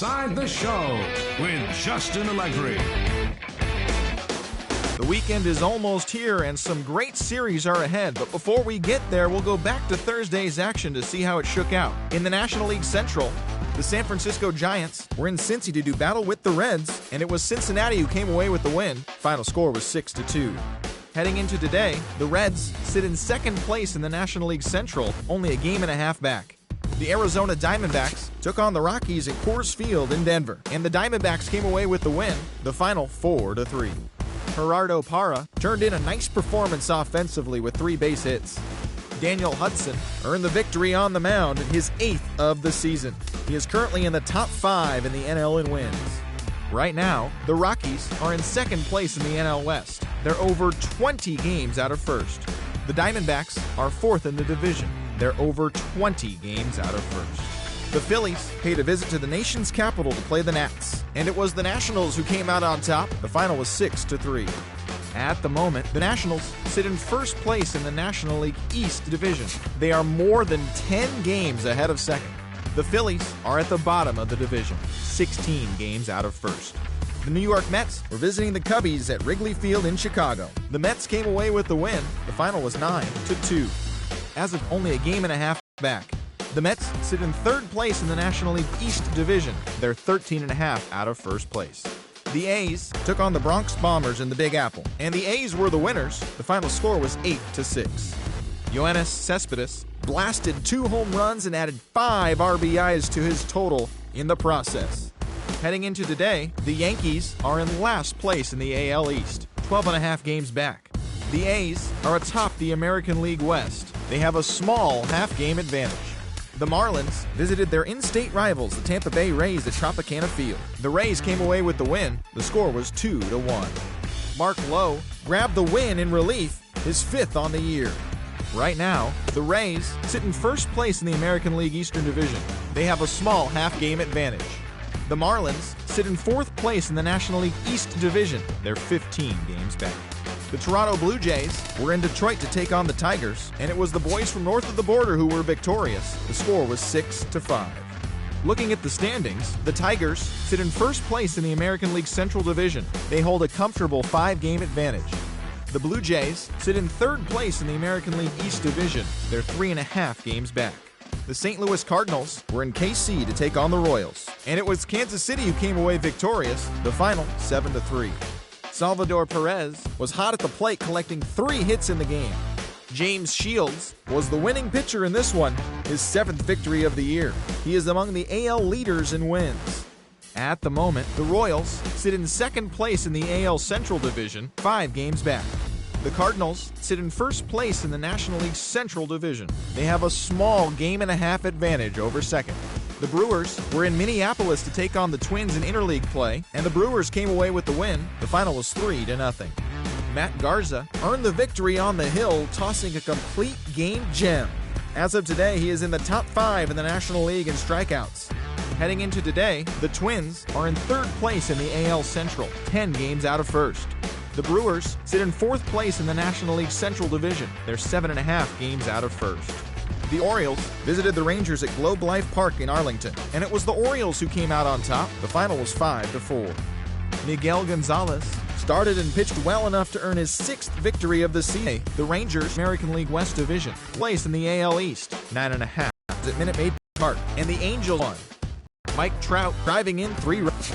Inside the Show with Justin Allegri. The weekend is almost here and some great series are ahead, but before we get there, we'll go back to Thursday's action to see how it shook out. In the National League Central, the San Francisco Giants were in Cincy to do battle with the Reds, and it was Cincinnati who came away with the win. Final score was 6-2. Heading into today, the Reds sit in second place in the National League Central, only a game and a half back. The Arizona Diamondbacks took on the Rockies at Coors Field in Denver, and the Diamondbacks came away with the win, the final 4-3. Gerardo Parra turned in a nice performance offensively with 3 base hits. Daniel Hudson earned the victory on the mound in his 8th of the season. He is currently in the top 5 in the NL in wins. Right now, the Rockies are in second place in the NL West. They're over 20 games out of first. The Diamondbacks are 4th in the division. They're over 20 games out of first. The Phillies paid a visit to the nation's capital to play the Nats, and it was the Nationals who came out on top. The final was 6-3. At the moment, the Nationals sit in first place in the National League East Division. They are more than 10 games ahead of second. The Phillies are at the bottom of the division, 16 games out of first. The New York Mets were visiting the Cubbies at Wrigley Field in Chicago. The Mets came away with the win. The final was 9-2. As of only a game and a half back, the Mets sit in third place in the National League East Division. They're 13.5 out of first place. The A's took on the Bronx Bombers in the Big Apple, and the A's were the winners. The final score was 8-6. Yoenis Cespedes blasted 2 home runs and added 5 RBIs to his total in the process. Heading into today, the Yankees are in last place in the AL East, 12.5 games back. The A's are atop the American League West. They have a small half-game advantage. The Marlins visited their in-state rivals, the Tampa Bay Rays, at Tropicana Field. The Rays came away with the win. The score was 2-1. Mark Lowe grabbed the win in relief, his 5th on the year. Right now, the Rays sit in first place in the American League Eastern Division. They have a small half-game advantage. The Marlins sit in 4th place in the National League East Division. They're 15 games back. The Toronto Blue Jays were in Detroit to take on the Tigers, and it was the boys from north of the border who were victorious. The score was 6-5. Looking at the standings, the Tigers sit in first place in the American League Central Division. They hold a comfortable 5-game advantage. The Blue Jays sit in third place in the American League East Division. They're 3.5 games back. The St. Louis Cardinals were in KC to take on the Royals, and it was Kansas City who came away victorious. The final 7-3. Salvador Perez was hot at the plate, collecting 3 hits in the game. James Shields was the winning pitcher in this one, his 7th victory of the year. He is among the AL leaders in wins. At the moment, the Royals sit in second place in the AL Central Division, 5 games back. The Cardinals sit in first place in the National League Central Division. They have a small game and a half advantage over second. The Brewers were in Minneapolis to take on the Twins in interleague play, and the Brewers came away with the win. The final was 3-0. Matt Garza earned the victory on the hill, tossing a complete game gem. As of today, he is in the top 5 in the National League in strikeouts. Heading into today, the Twins are in third place in the AL Central, 10 games out of first. The Brewers sit in 4th place in the National League Central Division. They're 7.5 games out of first. The Orioles visited the Rangers at Globe Life Park in Arlington, and it was the Orioles who came out on top. The final was 5-4. Miguel Gonzalez started and pitched well enough to earn his 6th victory of the season. The Rangers, American League West Division, place in the AL East, 9.5 at Minute Maid Park, and the Angels won. Mike Trout driving in 3 runs.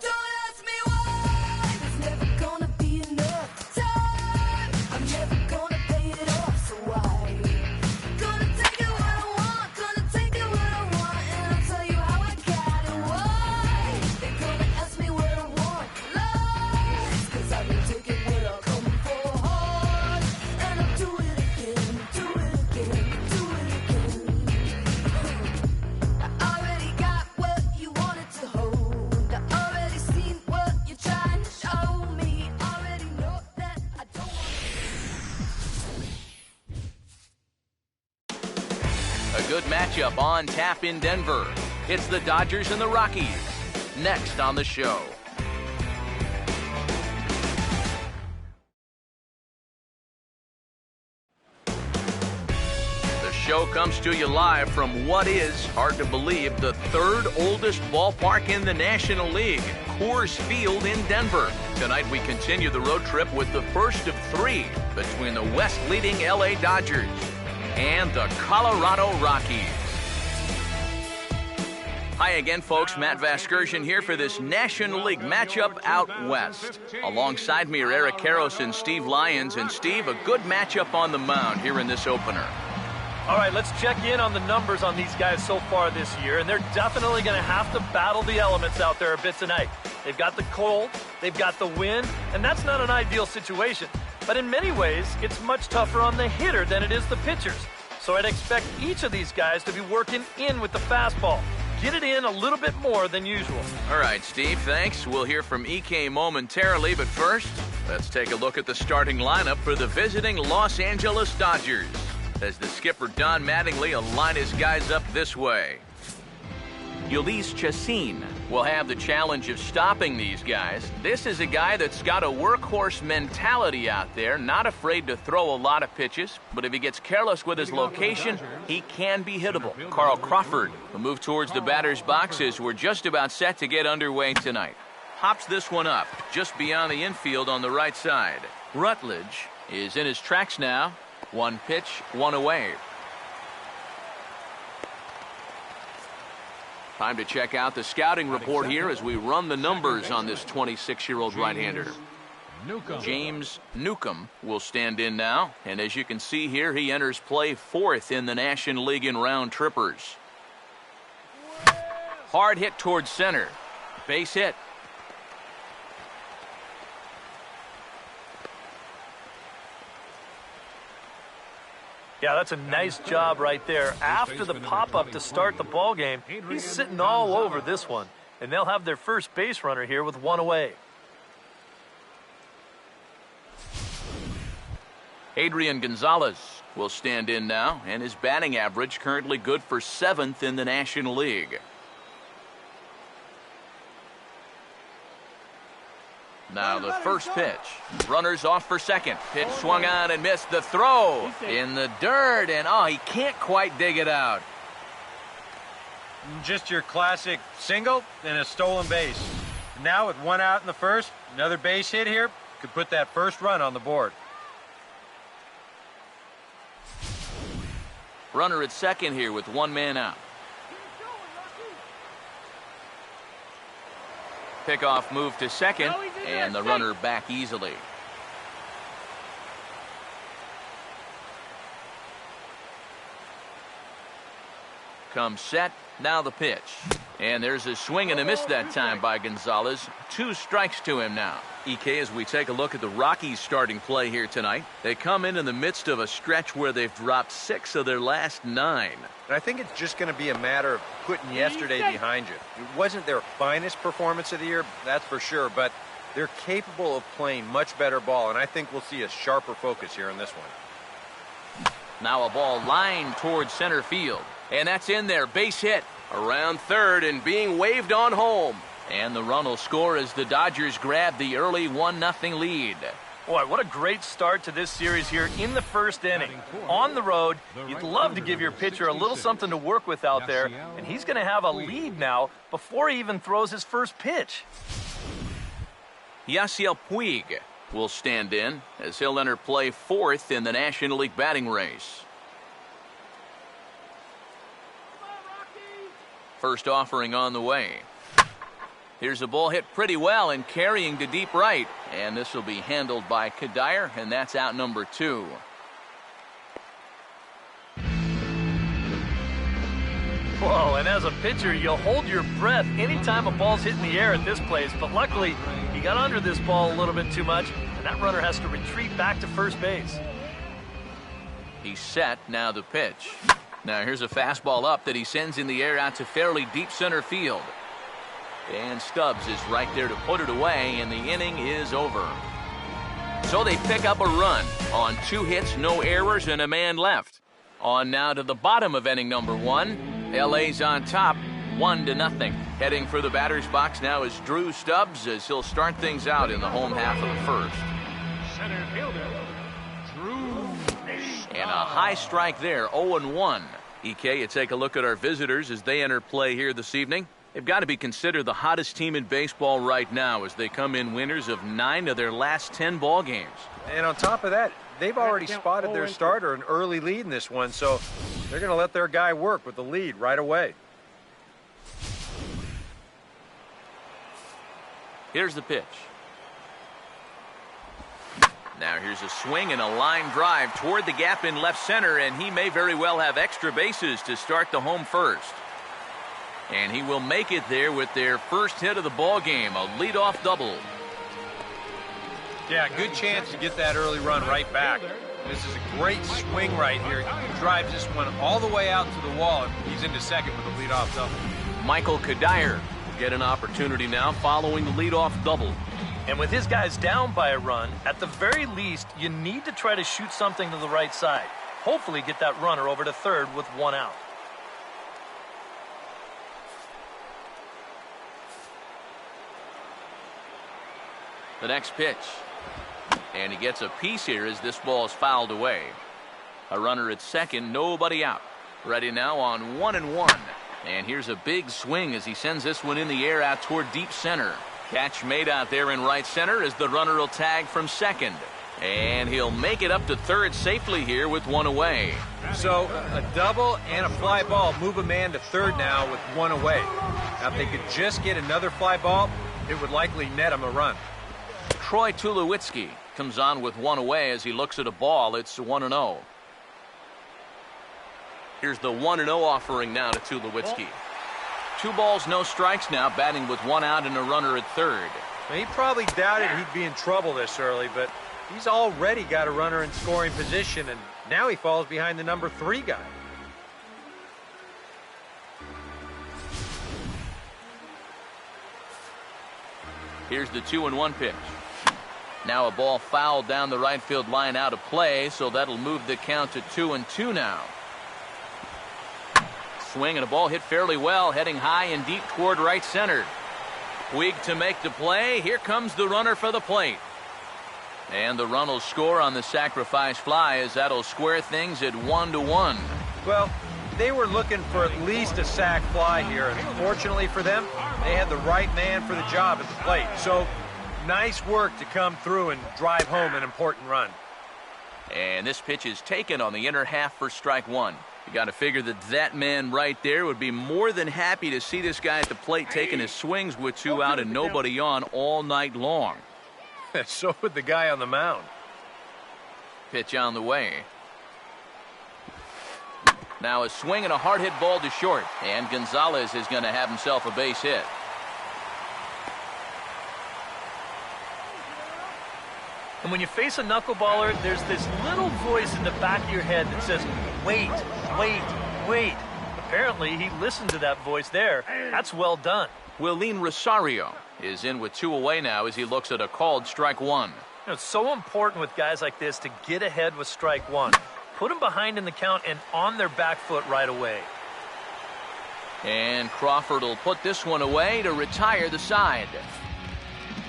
Don't ask me why, it's never gonna be enough. good matchup on tap in Denver. It's the Dodgers and the Rockies. Next on the show. The show comes to you live from what is, hard to believe, the third oldest ballpark in the National League, Coors Field in Denver. Tonight we continue the road trip with the first of three between the West-leading LA Dodgers and the Colorado Rockies. Hi again, folks. Matt Vasgersian here for this National League matchup out west. Alongside me are Eric Karros and Steve Lyons. And Steve, a good matchup on the mound here in this opener. All right, let's check in on the numbers on these guys so far this year, and they're definitely going to have to battle the elements out there a bit tonight. They've got the cold, they've got the wind, and that's not an ideal situation. But in many ways, it's much tougher on the hitter than it is the pitchers. So I'd expect each of these guys to be working in with the fastball. Get it in a little bit more than usual. All right, Steve, thanks. We'll hear from EK momentarily, but first, let's take a look at the starting lineup for the visiting Los Angeles Dodgers, as the skipper Don Mattingly will line his guys up this way. Ulysses Chacin will have the challenge of stopping these guys. This is a guy that's got a workhorse mentality out there, not afraid to throw a lot of pitches, but if he gets careless with his location, he can be hittable. Carl Crawford will move towards the batter's box as we're just about set to get underway tonight. Hops this one up just beyond the infield on the right side. Rutledge is in his tracks now. One pitch, one away. Time to check out the scouting report here as we run the numbers on this 26-year-old right-hander. James Newcomb will stand in now, and as you can see here, he enters play fourth in the National League in round trippers. Hard hit towards center. Base hit. Yeah, that's a nice job right there. After the pop-up to start the ball game, he's sitting all over this one, and they'll have their first base runner here with one away. Adrian Gonzalez will stand in now, and his batting average currently good for 7th in the National League. Now the first pitch. Runners off for second. Pitch swung on and missed. The throw in the dirt, and he can't quite dig it out. Just your classic single and a stolen base. Now with one out in the first, another base hit here could put that first run on the board. Runner at second here with one man out. Pickoff move to second, and the runner back easily. Comes set, now the pitch. And there's a swing and a miss that time by Gonzalez. 2 strikes to him now. EK, as we take a look at the Rockies starting play here tonight, they come in the midst of a stretch where they've dropped 6 of their last 9. And I think it's just going to be a matter of putting yesterday behind you. It wasn't their finest performance of the year, that's for sure, but they're capable of playing much better ball, and I think we'll see a sharper focus here in this one. Now a ball lined towards center field, and that's in there. Base hit around third and being waved on home. And the run will score as the Dodgers grab the early 1-0 lead. Boy, what a great start to this series here in the first inning. On the road, you'd love to give your pitcher a little something to work with out there, and he's going to have a lead now before he even throws his first pitch. Yasiel Puig will stand in as he'll enter play fourth in the National League batting race. First offering on the way. Here's a ball hit pretty well and carrying to deep right. And this will be handled by Kadire, and that's out number 2. Whoa, and as a pitcher, you'll hold your breath anytime a ball's hit in the air at this place. But luckily, he got under this ball a little bit too much, and that runner has to retreat back to first base. He's set, now the pitch. Now here's a fastball up that he sends in the air out to fairly deep center field. And Stubbs is right there to put it away, and the inning is over. So they pick up a run on 2 hits, no errors, and a man left. On now to the bottom of inning number 1. LA's on top, 1-0. Heading for the batter's box now is Drew Stubbs as he'll start things out in the home half of the first. Center fielder, Drew. And a high strike there, 0-1. EK, you take a look at our visitors as they enter play here this evening. They've got to be considered the hottest team in baseball right now as they come in winners of 9 of their last 10 ball games. And on top of that, they've already spotted their starter an early lead in this one, so they're going to let their guy work with the lead right away. Here's the pitch. Now here's a swing and a line drive toward the gap in left center, and he may very well have extra bases to start the home first. And he will make it there with their first hit of the ball game, a leadoff double. Yeah, good chance to get that early run right back. This is a great swing right here. He drives this one all the way out to the wall, and he's into second with a leadoff double. Michael Kadire will get an opportunity now following the leadoff double. And with his guys down by a run, at the very least, you need to try to shoot something to the right side. Hopefully get that runner over to third with 1 out. The next pitch. And he gets a piece here as this ball is fouled away. A runner at second, nobody out. Ready now on 1-1. And here's a big swing as he sends this one in the air out toward deep center. Catch made out there in right center as the runner will tag from second. And he'll make it up to third safely here with 1 away. So a double and a fly ball move a man to third now with 1 away. Now if they could just get another fly ball, it would likely net him a run. Troy Tulowitzki comes on with 1 away as he looks at a ball. It's 1-0. Here's the 1-0 offering now to Tulowitzki. 2 balls, no strikes now, batting with 1 out and a runner at third. He probably doubted he'd be in trouble this early, but he's already got a runner in scoring position, and now he falls behind the number 3 guy. Here's the 2-1 pitch. Now a ball fouled down the right field line out of play, so that'll move the count to 2-2 now. Swing and a ball hit fairly well, heading high and deep toward right center. Puig to make the play. Here comes the runner for the plate. And the run will score on the sacrifice fly as that'll square things at 1-1. Well, they were looking for at least a sac fly here, and fortunately for them, they had the right man for the job at the plate. So nice work to come through and drive home an important run. And this pitch is taken on the inner half for strike 1. You got to figure that man right there would be more than happy to see this guy at the plate taking his swings with 2 out and nobody on all night long. So would the guy on the mound. Pitch on the way. Now a swing and a hard hit ball to short, and Gonzalez is going to have himself a base hit. And when you face a knuckleballer, there's this little voice in the back of your head that says, wait, wait, wait. Apparently, he listened to that voice there. That's well done. Willeen Rosario is in with 2 away now as he looks at a called strike 1. You know, it's so important with guys like this to get ahead with strike 1. Put them behind in the count and on their back foot right away. And Crawford will put this one away to retire the side.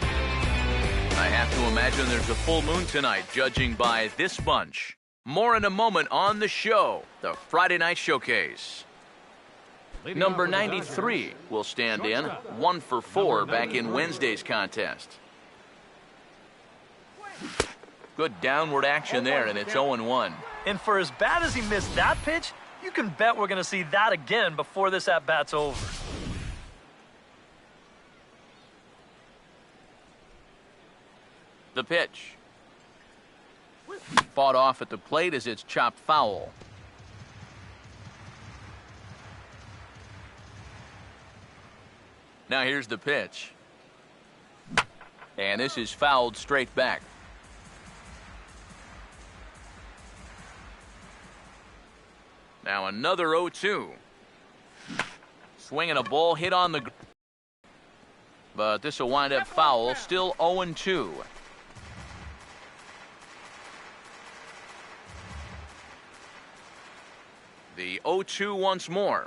I have to imagine there's a full moon tonight, judging by this bunch. More in a moment on the show, the Friday Night Showcase. Number 93 will stand in, 1 for 4 back in Wednesday's contest. Good downward action there, and it's 0-1. And for as bad as he missed that pitch, you can bet we're going to see that again before this at-bat's over. The pitch. Fought off at the plate as it's chopped foul. Now here's the pitch. And this is fouled straight back. Now another 0-2. Swinging a ball hit on the... But this will wind up foul, still 0-2. The 0-2 once more.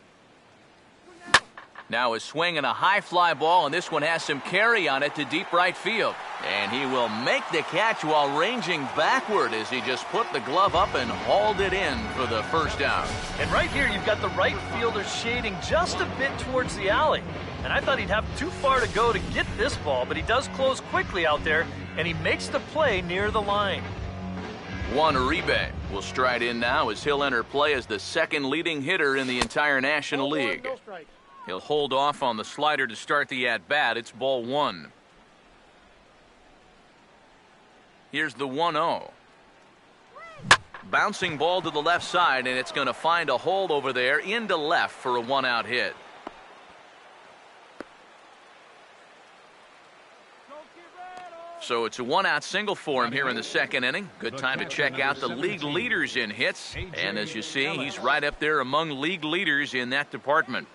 Now a swing and a high fly ball, and this one has some carry on it to deep right field. And he will make the catch while ranging backward as he just put the glove up and hauled it in for the first out. And right here, you've got the right fielder shading just a bit towards the alley. And I thought he'd have too far to go to get this ball, but he does close quickly out there, and he makes the play near the line. Juan Uribe will stride in now as he'll enter play as the second leading hitter in the entire National League. He'll hold off on the slider to start the at-bat. It's ball one. Here's the 1-0. Bouncing ball to the left side, and it's going to find a hole over there into left for a one-out hit. So it's a one-out single for him here in the second inning. Good time to check out the league leaders in hits. And as you see, he's right up there among league leaders in that department.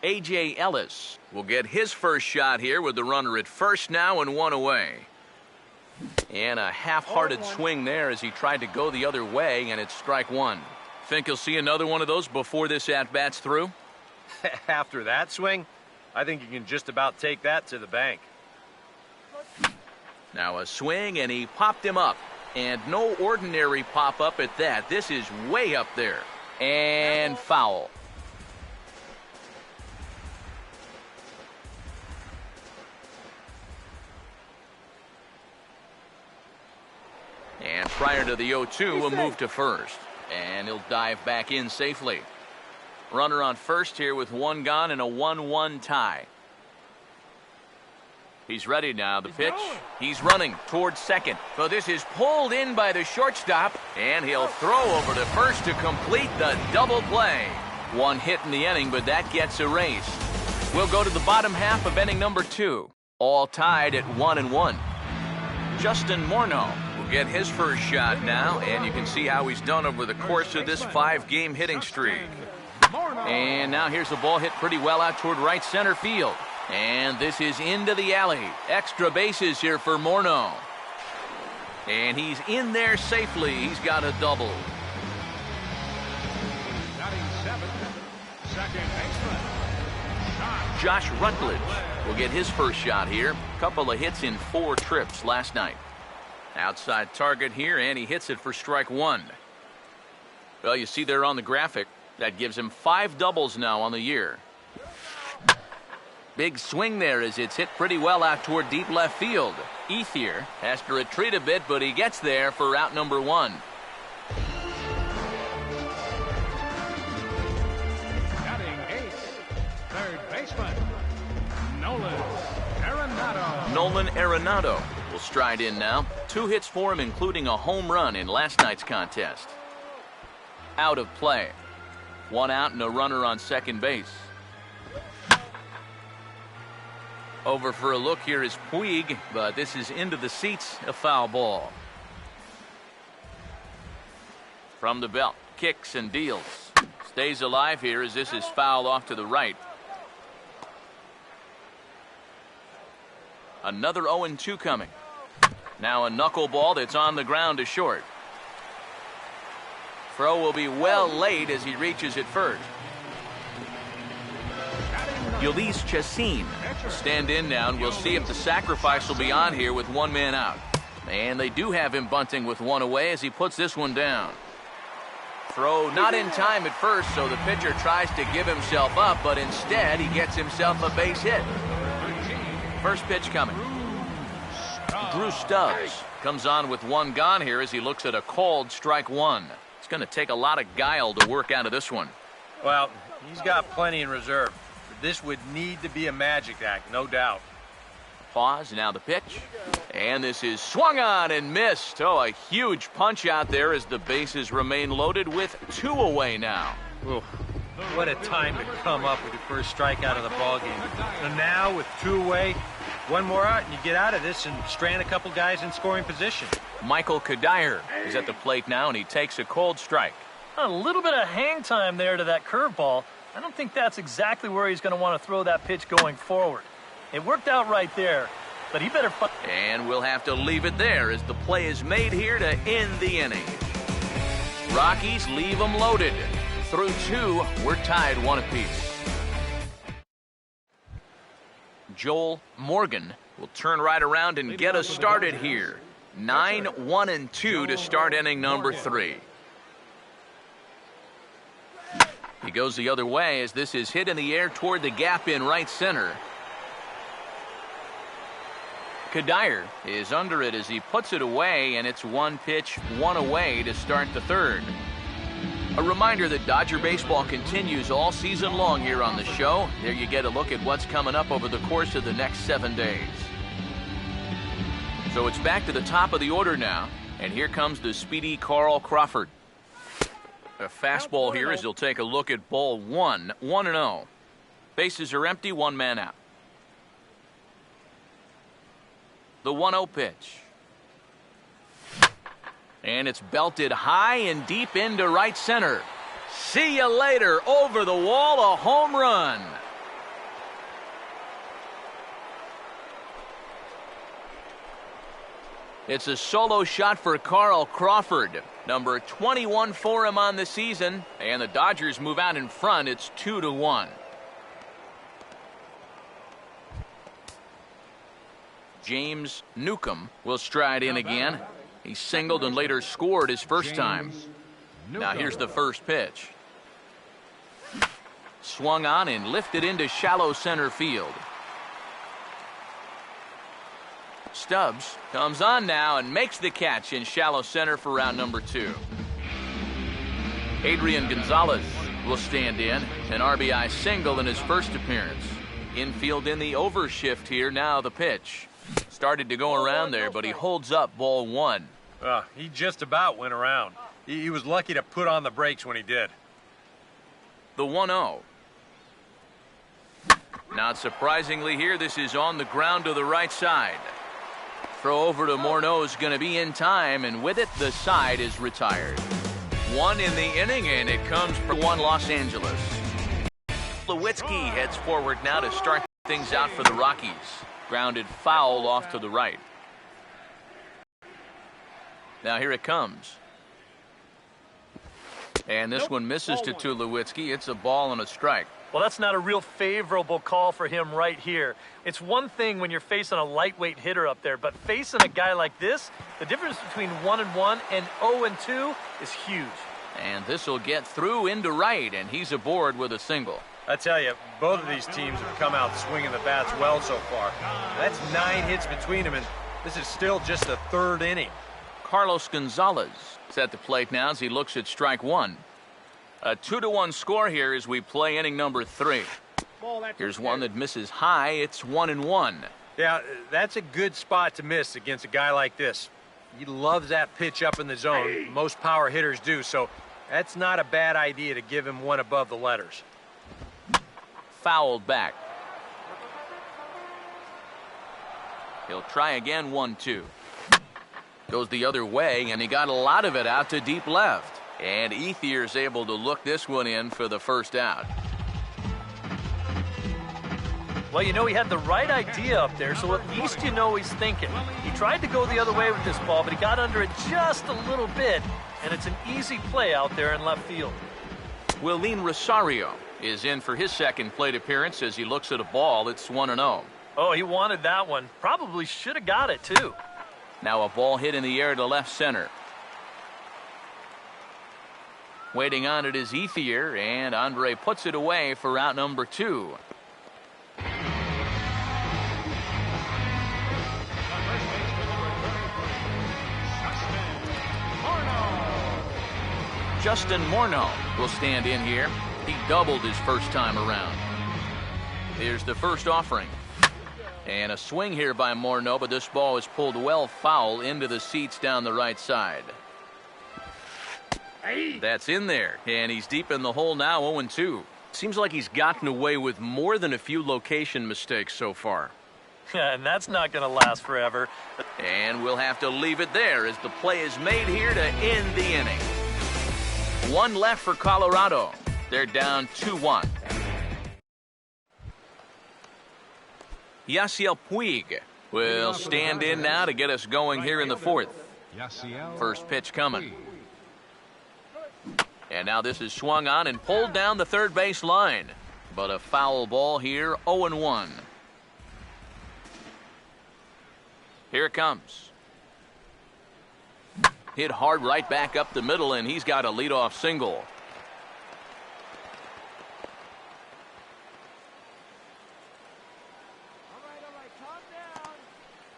A.J. Ellis will get his first shot here with the runner at first now and one away. And a half-hearted swing there as he tried to go the other way, and it's strike one. Think he'll see another one of those before this at-bat's through? After that swing, I think you can just about take that to the bank. Now a swing, and he popped him up. And no ordinary pop-up at that. This is way up there. And foul. And prior to the 0-2, we'll move to first. And he'll dive back in safely. Runner on first here with one gone and a 1-1 tie. He's ready now. The pitch. He's running towards second. So this is pulled in by the shortstop. And he'll throw over to first to complete the double play. One hit in the inning, but that gets erased. We'll go to the bottom half of inning number 2. All tied at 1-1. Justin Morneau will get his first shot now, and you can see how he's done over the course of this 5-game hitting streak. And now here's a ball hit pretty well out toward right center field. And this is into the alley. Extra bases here for Morneau. And he's in there safely. He's got a double. Josh Rutledge will get his first shot here. Couple of hits in 4 trips last night. Outside target here, and he hits it for strike one. Well, you see there on the graphic, that gives him 5 doubles now on the year. Big swing there as it's hit pretty well out toward deep left field. Ethier has to retreat a bit, but he gets there for out number 1. Batting eighth, third baseman, Nolan Arenado. Nolan Arenado will stride in now. 2 hits for him, including a home run in last night's contest. Out of play. 1 out and a runner on second base. Over for a look here is Puig, but this is into the seats, a foul ball. From the belt, kicks and deals. Stays alive here as this is fouled off to the right. Another 0-2 coming. Now a knuckleball that's on the ground to short. Throw will be well laid as he reaches it first. Ulysses Chacin will stand in now, and we'll see if the sacrifice will be on here with 1 man out. And they do have him bunting with 1 away as he puts this one down. Throw not in time at first, so the pitcher tries to give himself up, but instead he gets himself a base hit. First pitch coming. Drew Stubbs comes on with 1 gone here as he looks at a called strike 1. It's going to take a lot of guile to work out of this one. Well, he's got plenty in reserve. This would need to be a magic act, no doubt. Pause, now the pitch. And this is swung on and missed. Oh, a huge punch out there as the bases remain loaded with 2 away now. Ooh, what a time to come up with your first strikeout of the ballgame. And now with 2 away, 1 more out, and you get out of this and strand a couple guys in scoring position. Michael Kadire is at the plate now, and he takes a cold strike. A little bit of hang time there to that curveball. I don't think that's exactly where he's going to want to throw that pitch going forward. It worked out right there, but he better... And we'll have to leave it there as the play is made here to end the inning. Rockies leave them loaded. Through 2, we're tied 1 apiece. Joel Morgan will turn right around and get us started here. 9-1-2 to start inning number 3. He goes the other way as this is hit in the air toward the gap in right center. Kadire is under it as he puts it away, and it's 1 pitch, 1 away to start the 3rd. A reminder that Dodger baseball continues all season long here on the show. There you get a look at what's coming up over the course of the next 7 days. So it's back to the top of the order now, and here comes the speedy Carl Crawford. A fastball here as he'll take a look at ball 1, 1-0. Bases are empty, 1 man out. The 1-0 pitch. And it's belted high and deep into right center. See you later. Over the wall, a home run. It's a solo shot for Carl Crawford. Number 21 for him on the season. And the Dodgers move out in front. It's 2-1. James Newcomb will stride in again. He singled and later scored his first time. Now here's the first pitch. Swung on and lifted into shallow center field. Stubbs comes on now and makes the catch in shallow center for round number 2. Adrian Gonzalez will stand in. An RBI single in his first appearance. Infield in the overshift here. Now the pitch. Started to go around there, but he holds up ball 1. He just about went around. He was lucky to put on the brakes when he did. The 1-0. Not surprisingly here, this is on the ground to the right side. Throw over to Morneau is going to be in time, and with it, the side is retired. 1 in the inning, and it comes for 1 Los Angeles. Lewitzki heads forward now to start things out for the Rockies. Grounded foul off to the right. Now here it comes. And this one misses to Tulowitzki. It's a ball and a strike. Well, that's not a real favorable call for him right here. It's one thing when you're facing a lightweight hitter up there, but facing a guy like this, the difference between 1-1 and 0-2 is huge. And this will get through into right, and he's aboard with a single. I tell you, both of these teams have come out swinging the bats well so far. That's 9 hits between them, and this is still just the 3rd inning. Carlos Gonzalez is at the plate now as he looks at strike 1. A 2-1 score here as we play inning number 3. Here's one that misses high. It's 1-1. Yeah, that's a good spot to miss against a guy like this. He loves that pitch up in the zone. Most power hitters do, so that's not a bad idea to give him one above the letters. Fouled back. He'll try again, 1-2. Goes the other way, and he got a lot of it out to deep left. And Ethier's able to look this one in for the first out. Well, you know, he had the right idea up there, so at least you know he's thinking. He tried to go the other way with this ball, but he got under it just a little bit, and it's an easy play out there in left field. Willeen Rosario is in for his second plate appearance as he looks at a ball. It's 1-0. Oh, he wanted that one. Probably should have got it, too. Now a ball hit in the air to left center. Waiting on it is Ethier, and Andre puts it away for out number 2. Justin Morneau will stand in here. He doubled his first time around. Here's the first offering. And a swing here by Morneau, but this ball is pulled well foul into the seats down the right side. That's in there, and he's deep in the hole now, 0-2. Seems like he's gotten away with more than a few location mistakes so far. And that's not going to last forever. And we'll have to leave it there as the play is made here to end the inning. 1 left for Colorado. They're down 2-1. Yasiel Puig will stand in now to get us going here in the 4th. First pitch coming. And now this is swung on and pulled down the third base line. But a foul ball here, 0-1. Here it comes. Hit hard right back up the middle, and he's got a leadoff single.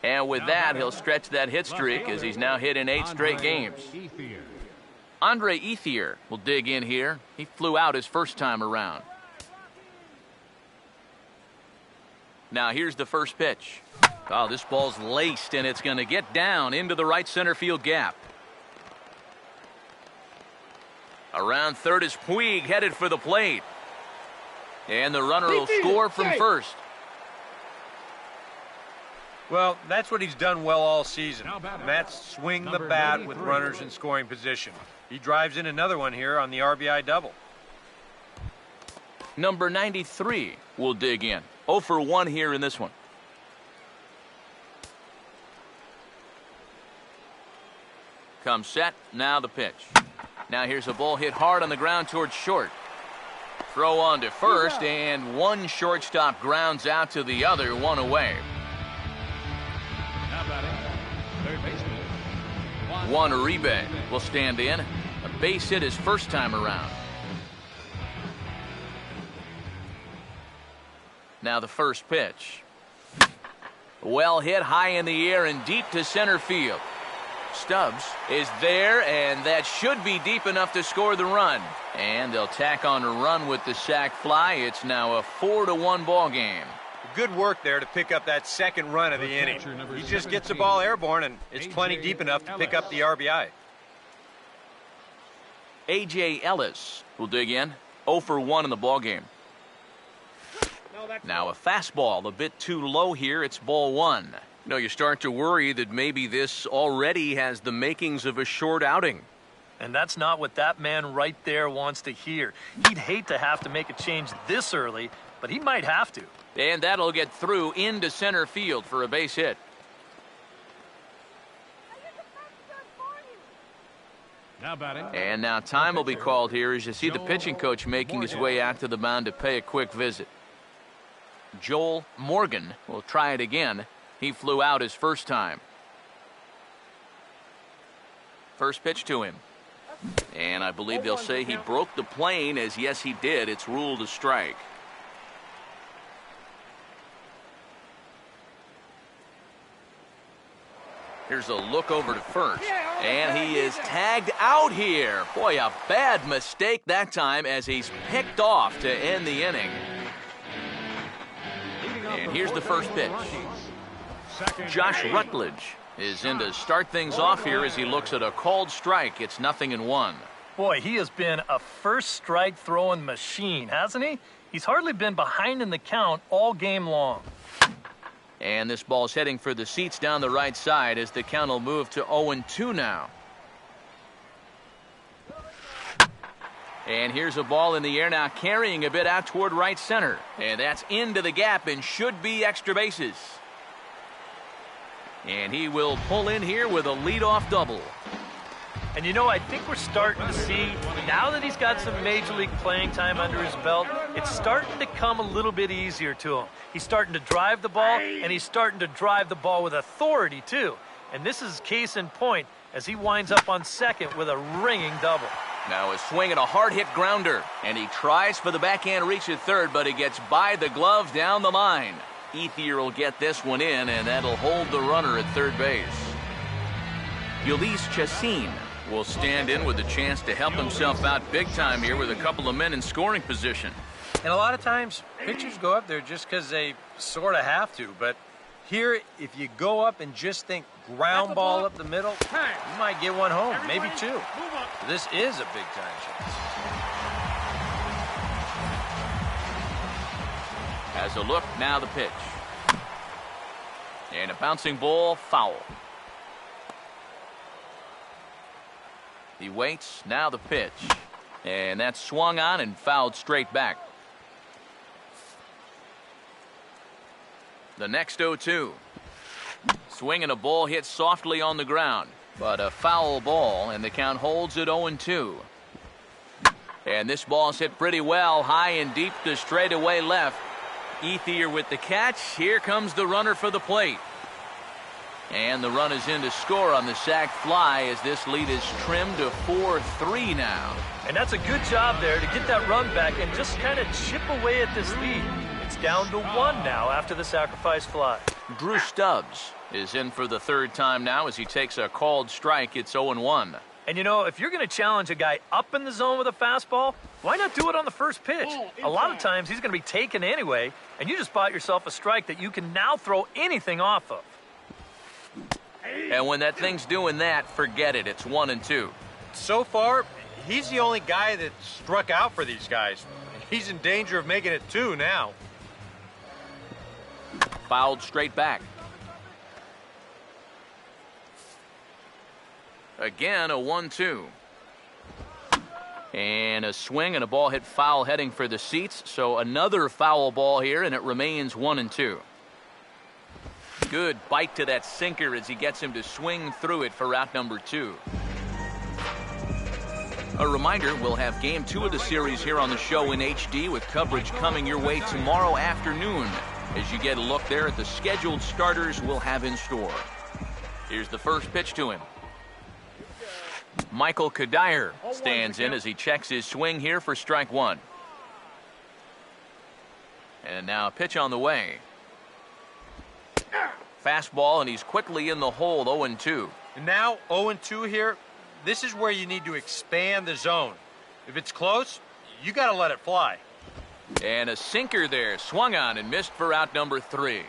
And with that, he'll stretch that hit streak as he's now hit in 8 straight games. Andre Ethier will dig in here. He flew out his first time around. Now here's the first pitch. Oh, this ball's laced, and it's going to get down into the right center field gap. Around third is Puig, headed for the plate. And the runner will score from first. Well, that's what he's done well all season. And that's swing the bat with runners in scoring position. He drives in another one here on the RBI double. Number 93 will dig in. 0 for 1 here in this one. Comes set. Now the pitch. Now here's a ball hit hard on the ground towards short. Throw on to first, and one shortstop grounds out to the other, one away. Third baseman. Juan Uribe will stand in. A base hit his first time around. Now the first pitch. Well hit high in the air and deep to center field. Stubbs is there, and that should be deep enough to score the run. And they'll tack on a run with the sac fly. It's now a 4-1 ball game. Good work there to pick up that second run of the inning. He just gets the ball airborne, and it's plenty deep enough to pick up the RBI. A.J. Ellis will dig in. 0 for 1 in the ball game. Now a fastball a bit too low here. It's ball 1. You start to worry that maybe this already has the makings of a short outing. And that's not what that man right there wants to hear. He'd hate to have to make a change this early, but he might have to. And that'll get through into center field for a base hit. And now time will be called here as you see the pitching coach making his way out to the mound to pay a quick visit. Joel Morgan will try it again. He flew out his first time. First pitch to him. And I believe they'll say he broke the plane, as yes he did. It's ruled a strike. Here's a look over to first. And he is tagged out here. Boy, a bad mistake that time as he's picked off to end the inning. And here's the first pitch. Josh Rutledge is in to start things off here as he looks at a called strike. It's 0-1. Boy, he has been a first strike throwing machine, hasn't he? He's hardly been behind in the count all game long. And this ball's heading for the seats down the right side as the count will move to 0-2 now. And here's a ball in the air now, carrying a bit out toward right center. And that's into the gap and should be extra bases. And he will pull in here with a leadoff double. And I think we're starting to see, now that he's got some major league playing time under his belt, it's starting to come a little bit easier to him. He's starting to drive the ball, and he's starting to drive the ball with authority, too. And this is case in point as he winds up on second with a ringing double. Now a swing and a hard-hit grounder. And he tries for the backhand reach at third, but he gets by the glove down the line. Ethier will get this one in, and that'll hold the runner at third base. Ulysses Chassin will stand in with a chance to help himself out big time here with a couple of men in scoring position. And a lot of times, pitchers go up there just because they sort of have to. But here, if you go up and just think ground ball up the middle, you might get one home, maybe two. This is a big-time chance. As a look, now the pitch. And a bouncing ball, foul. He waits, now the pitch. And that's swung on and fouled straight back. The next 0-2. Swing and a ball hit softly on the ground. But a foul ball, and the count holds at 0-2. And this ball's hit pretty well, high and deep to straightaway left. Ethier with the catch. Here comes the runner for the plate. And the run is in to score on the sac fly as this lead is trimmed to 4-3 now. And that's a good job there to get that run back and just kind of chip away at this lead. It's down to 1 now after the sacrifice fly. Drew Stubbs is in for the 3rd time now as he takes a called strike. It's 0-1. And, you know, if you're going to challenge a guy up in the zone with a fastball, why not do it on the first pitch? A lot of times he's going to be taken anyway, and you just bought yourself a strike that you can now throw anything off of. And when that thing's doing that, forget it. It's 1-2. So far, he's the only guy that struck out for these guys. He's in danger of making it 2 now. Fouled straight back. Again, a 1-2. And a swing and a ball hit foul heading for the seats. So another foul ball here, and it remains 1-2. Good bite to that sinker as he gets him to swing through it for out number 2. A reminder, we'll have game 2 of the series here on the show in HD with coverage coming your way tomorrow afternoon as you get a look there at the scheduled starters we'll have in store. Here's the first pitch to him. Michael Kadire stands in as he checks his swing here for strike 1. And now a pitch on the way. Fastball, and he's quickly in the hole, 0-2. And now 0-2 here. This is where you need to expand the zone. If it's close, you got to let it fly. And a sinker there, swung on and missed for out number 3.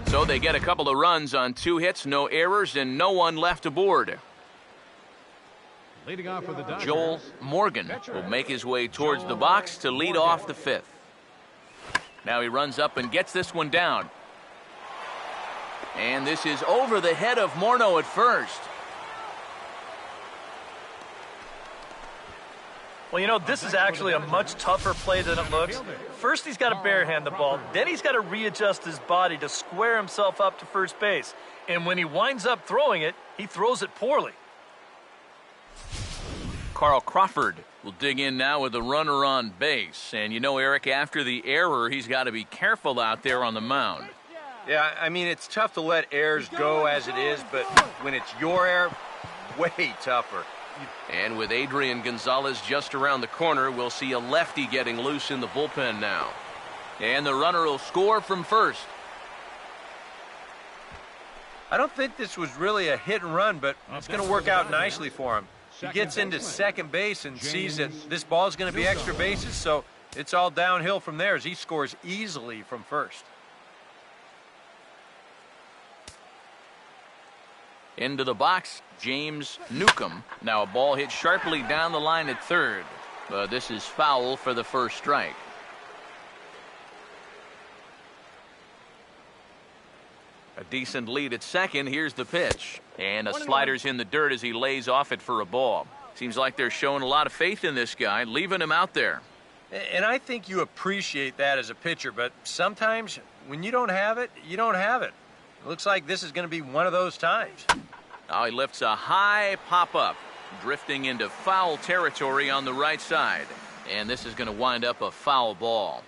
So they get a couple of runs on 2 hits, no errors, and no one left aboard. Leading off for the Dodgers, Joel Morgan will make his way towards the box to lead off the 5th. Now he runs up and gets this one down. And this is over the head of Morneau at first. Well, you know, this is actually a much tougher play than it looks. First, he's got to barehand the ball. Then he's got to readjust his body to square himself up to first base. And when he winds up throwing it, he throws it poorly. Carl Crawford will dig in now with a runner on base. And you know, Eric, after the error, he's got to be careful out there on the mound. Yeah, I mean, it's tough to let errors go as it is, but when it's your error, way tougher. And with Adrian Gonzalez just around the corner, we'll see a lefty getting loose in the bullpen now. And the runner will score from first. I don't think this was really a hit and run, but it's going to work out nicely for him. He gets into second base and sees that this ball is going to be extra bases, so it's all downhill from there as he scores easily from first. Into the box, James Newcomb. Now a ball hit sharply down the line at third. But this is foul for the first strike. A decent lead at second. Here's the pitch. And a slider's in the dirt as he lays off it for a ball. Seems like they're showing a lot of faith in this guy, leaving him out there. And I think you appreciate that as a pitcher, but sometimes when you don't have it, you don't have it. It looks like this is going to be one of those times. Now he lifts a high pop-up, drifting into foul territory on the right side. And this is going to wind up a foul ball.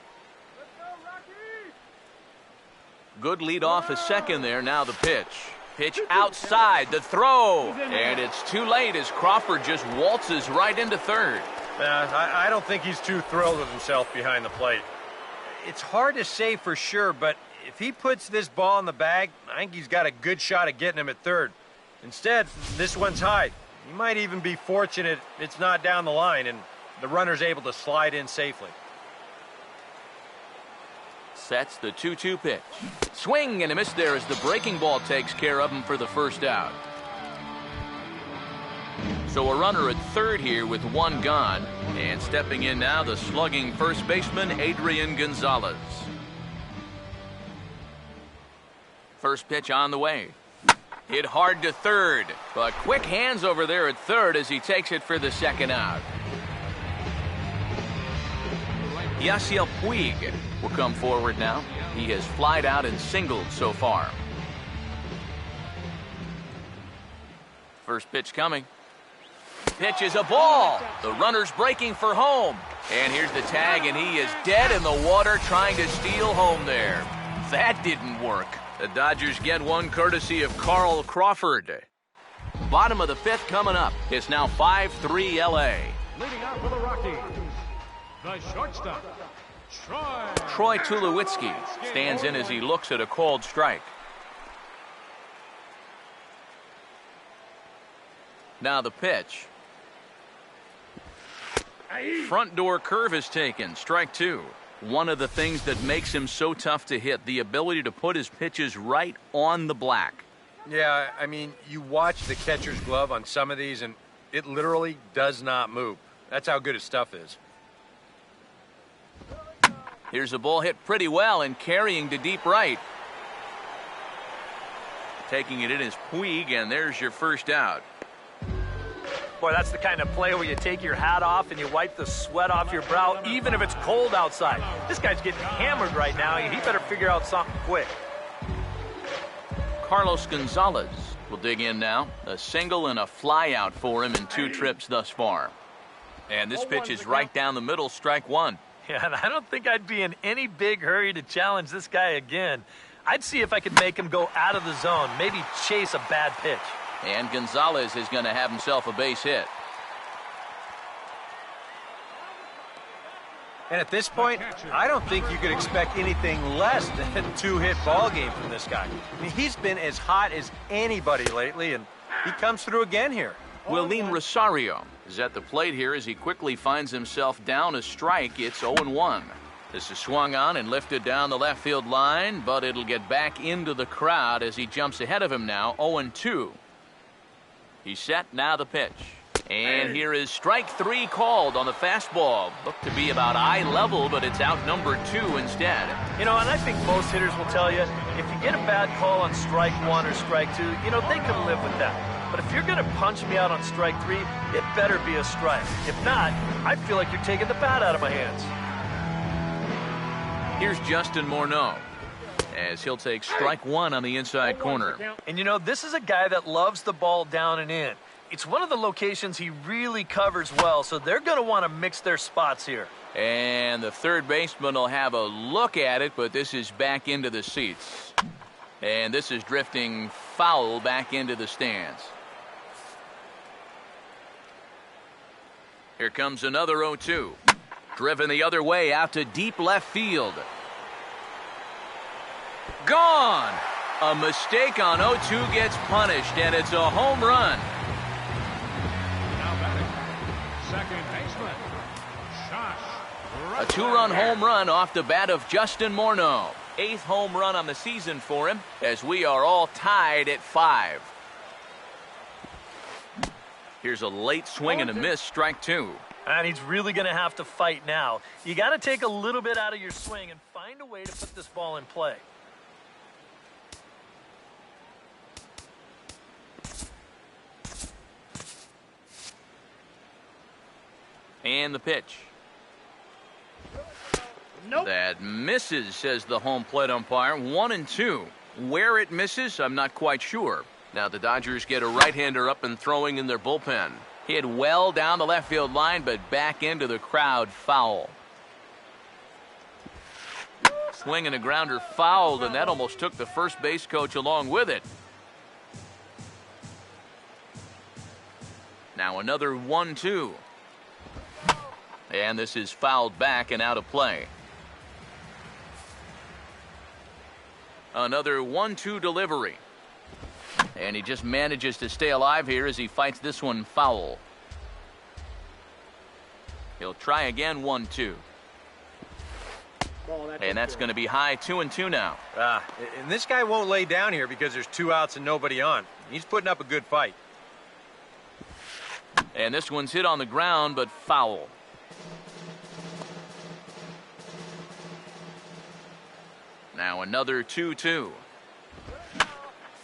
Good lead off a second there. Now the pitch. Pitch outside. The throw. And it's too late as Crawford just waltzes right into third. I don't think he's too thrilled with himself behind the plate. It's hard to say for sure, but if he puts this ball in the bag, I think he's got a good shot at getting him at third. Instead, this one's high. He might even be fortunate it's not down the line and the runner's able to slide in safely. Sets the 2-2 pitch. Swing and a miss there as the breaking ball takes care of him for the first out. So a runner at third here with one gone. And stepping in now, the slugging first baseman, Adrian Gonzalez. First pitch on the way. Hit hard to third, but quick hands over there at third as he takes it for the second out. Yasiel Puig will come forward now. He has flied out and singled so far. First pitch coming. pitch is a ball. The runner's breaking for home. And here's the tag, and he is dead in the water trying to steal home there. That didn't work. The Dodgers get one courtesy of Carl Crawford. Bottom of the fifth coming up. It's now 5-3 LA. Leading out for the Rockies, the shortstop, Troy Tulowitzki stands in as he looks at a called strike. Now the pitch. Front door curve is taken. Strike two. One of the things that makes him so tough to hit, the ability to put his pitches right on the black. Yeah, I mean, you watch the catcher's glove on some of these, and it literally does not move. That's how good his stuff is. Here's a ball hit pretty well and carrying to deep right. Taking it in is Puig, and there's your first out. Boy, that's the kind of play where you take your hat off and you wipe the sweat off your brow, even if it's cold outside. This guy's getting hammered right now. He better figure out something quick. Carlos Gonzalez will dig in now. A single and a fly out for him in 2 trips thus far. And this pitch is right down the middle, strike one. Yeah, and I don't think I'd be in any big hurry to challenge this guy again. I'd see if I could make him go out of the zone, maybe chase a bad pitch. And Gonzalez is going to have himself a base hit. And at this point, I don't think you could expect anything less than a 2-hit ball game from this guy. I mean, he's been as hot as anybody lately, and he comes through again here. Willeen Rosario is at the plate here as he quickly finds himself down a strike. It's 0-1. This is swung on and lifted down the left field line, but it'll get back into the crowd as he jumps ahead of him now, 0-2. He's set, now the pitch. And here is strike 3 called on the fastball. Looked to be about eye level, but it's out number 2 instead. You know, and I think most hitters will tell you, if you get a bad call on strike 1 or strike 2, you know, they can live with that. But if you're going to punch me out on strike 3, it better be a strike. If not, I feel like you're taking the bat out of my hands. Here's Justin Morneau as he'll take strike 1 on the inside corner. And you know, this is a guy that loves the ball down and in. It's one of the locations he really covers well, so they're going to want to mix their spots here. And the third baseman will have a look at it, but this is back into the seats. And this is drifting foul back into the stands. Here comes another 0-2. Driven the other way out to deep left field. Gone! A mistake on 0-2 gets punished, and it's a home run. now batting, second baseman, Josh. A 2-run home run off the bat of Justin Morneau. 8th home run on the season for him, as we are all tied at 5. Here's a late swing and a miss, strike 2. And he's really going to have to fight now. You got to take a little bit out of your swing and find a way to put this ball in play. And the pitch. Nope. That misses, says the home plate umpire. 1-2. Where it misses, I'm not quite sure. Now the Dodgers get a right-hander up and throwing in their bullpen. Hit well down the left field line, but back into the crowd, foul. Swing and a grounder fouled, and that almost took the first base coach along with it. Now another 1-2. And this is fouled back and out of play. Another 1-2 delivery. And he just manages to stay alive here as he fights this one foul. He'll try again, 1-2. And that's going to be high, 2-2 now. And this guy won't lay down here because there's 2 outs and nobody on. He's putting up a good fight. And this one's hit on the ground, but foul. Now another 2-2.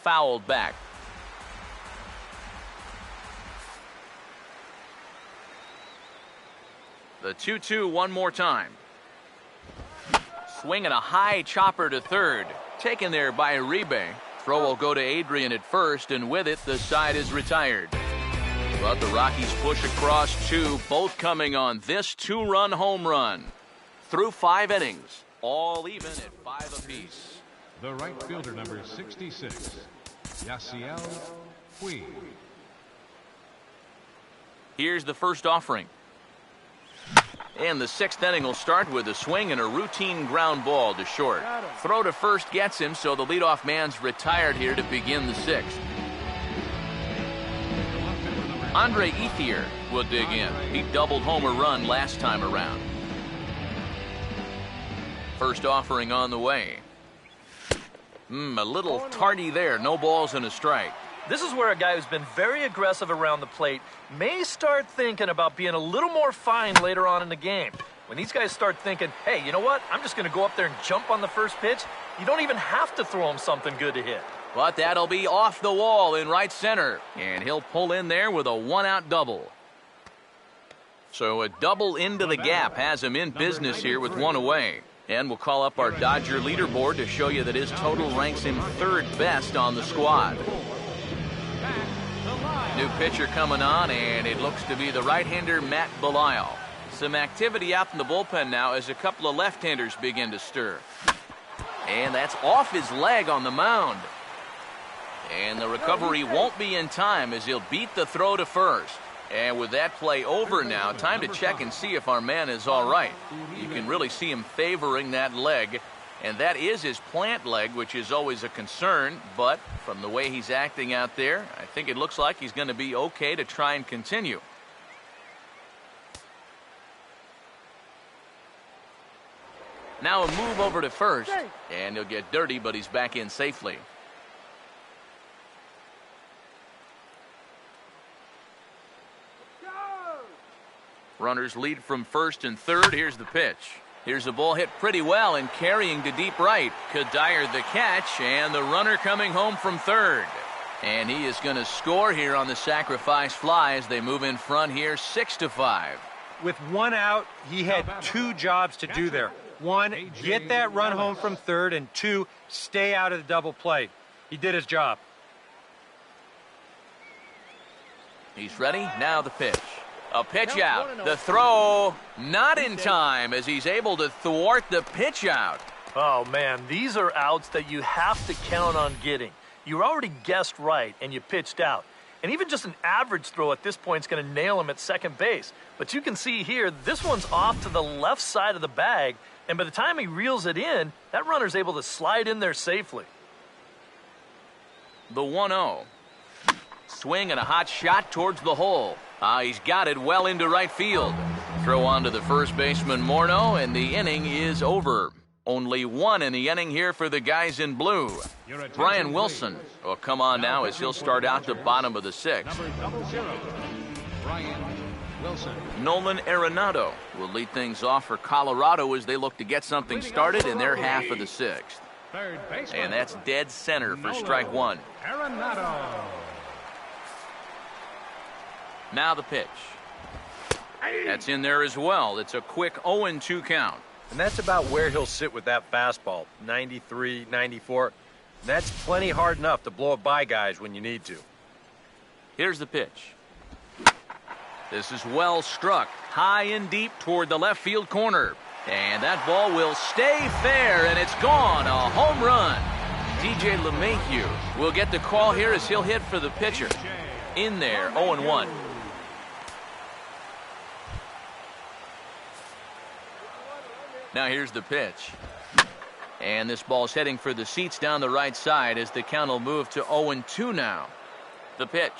Fouled back. The 2-2 one more time. Swinging a high chopper to third. Taken there by Uribe. Throw will go to Adrian at first, and with it, the side is retired. But the Rockies push across 2, both coming on this 2-run home run. Through 5 innings, all even at 5 apiece. The right fielder, number 66, Yasiel Puig. Here's the first offering. And the 6th inning will start with a swing and a routine ground ball to short. Throw to first gets him, so the leadoff man's retired here to begin the 6th. Andre Ethier will dig in. He doubled home a run last time around. First offering on the way. A little tardy there. No balls and a strike. This is where a guy who's been very aggressive around the plate may start thinking about being a little more fine later on in the game. When these guys start thinking, hey, you know what? I'm just going to go up there and jump on the first pitch. You don't even have to throw him something good to hit. But that'll be off the wall in right center. And he'll pull in there with a 1-out double. So a double into the gap has him in business here with 1 away. And we'll call up our Dodger leaderboard to show you that his total ranks him 3rd best on the squad. New pitcher coming on, and it looks to be the right-hander Matt Belisle. Some activity out in the bullpen now as a couple of left-handers begin to stir. And that's off his leg on the mound. And the recovery won't be in time as he'll beat the throw to first. And with that play over now, time to check and see if our man is all right. You can really see him favoring that leg. And that is his plant leg, which is always a concern. But from the way he's acting out there, I think it looks like he's going to be okay to try and continue. Now a move over to first. And he'll get dirty, but he's back in safely. Runners lead from first and third. Here's the pitch. Here's the ball hit pretty well and carrying to deep right. Kadire the catch, and the runner coming home from third. And he is going to score here on the sacrifice fly as they move in front here 6-5. With 1 out, he had 2 jobs to do there. 1, get that run home from third, and 2, stay out of the double play. He did his job. He's ready. Now the pitch. A pitch out. The throw not in time as he's able to thwart the pitch out. Oh, man, these are outs that you have to count on getting. You already guessed right, and you pitched out. And even just an average throw at this point is going to nail him at second base. But you can see here, this one's off to the left side of the bag, and by the time he reels it in, that runner's able to slide in there safely. The 1-0. Swing and a hot shot towards the hole. He's got it well into right field. Throw on to the first baseman Morneau, and the inning is over. Only 1 in the inning here for the guys in blue. Brian Wilson will come on now as he'll start out the bottom of the 6th. Number 00, Brian Wilson. Nolan Arenado will lead things off for Colorado as they look to get something started in their half of the 6th. Third baseman. And that's dead center for strike 1. Arenado. Now the pitch. That's in there as well. It's a quick 0-2 count. And that's about where he'll sit with that fastball, 93, 94. And that's plenty hard enough to blow it by guys when you need to. Here's the pitch. This is well struck, high and deep toward the left field corner. And that ball will stay fair, and it's gone. A home run. DJ LeMahieu will get the call here as he'll hit for the pitcher. In there, 0-1. Now here's the pitch. And this ball's heading for the seats down the right side as the count will move to 0-2 now. The pitch.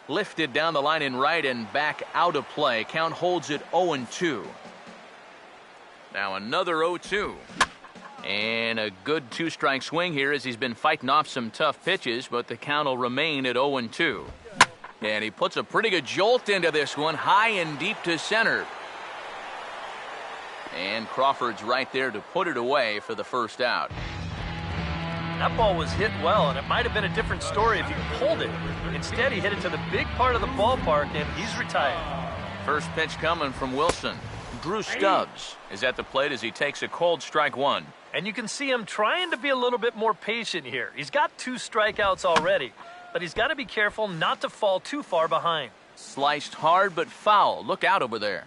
Lifted down the line in right and back out of play. Count holds it 0-2. Now another 0-2. And a good 2-strike swing here as he's been fighting off some tough pitches, but the count will remain at 0-2. And he puts a pretty good jolt into this one, high and deep to center. And Crawford's right there to put it away for the first out. That ball was hit well, and it might have been a different story if he pulled it. Instead, he hit it to the big part of the ballpark, and he's retired. First pitch coming from Wilson. Drew Stubbs is at the plate as he takes a cold strike 1. And you can see him trying to be a little bit more patient here. He's got 2 strikeouts already. but he's got to be careful not to fall too far behind. Sliced hard but foul. Look out over there.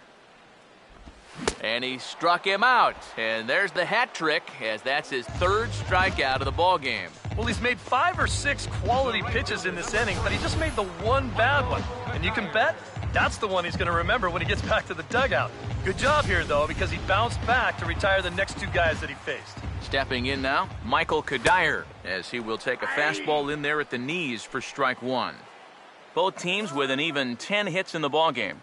And he struck him out. And there's the hat trick, as that's his third strikeout of the ball game. Well, he's made 5 or 6 quality pitches in this inning, but he just made the one bad one. And you can bet that's the one he's going to remember when he gets back to the dugout. Good job here, though, because he bounced back to retire the next 2 guys that he faced. Stepping in now, Michael Kadire, as he will take a fastball in there at the knees for strike 1. Both teams with an even 10 hits in the ball game.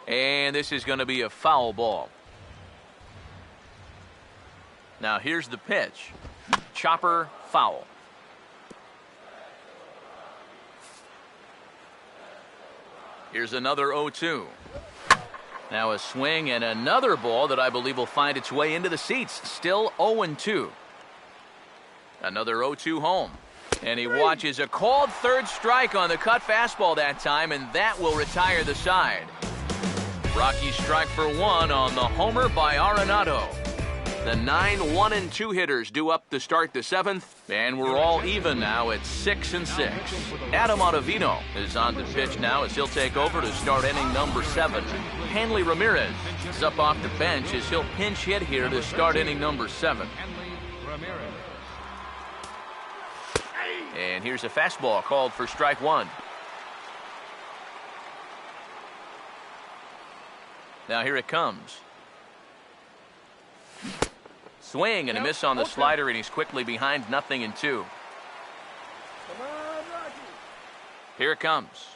And this is going to be a foul ball. Now here's the pitch. Chopper, foul. Here's another 0-2. Now a swing and another ball that I believe will find its way into the seats. Still 0-2. Another 0-2 home. And he watches a called third strike on the cut fastball that time, and that will retire the side. Rocky strike for 1 on the homer by Arenado. The 9 1-2 hitters due up to start the 7th, and we're all even now at 6-6. Adam Ottavino is on the pitch now as he'll take over to start inning number 7. Hanley Ramirez is up off the bench as he'll pinch hit here to start inning number 7. And here's a fastball called for strike 1. Now here it comes. Swing and a miss on the slider, and he's quickly behind 0-2. Here it comes.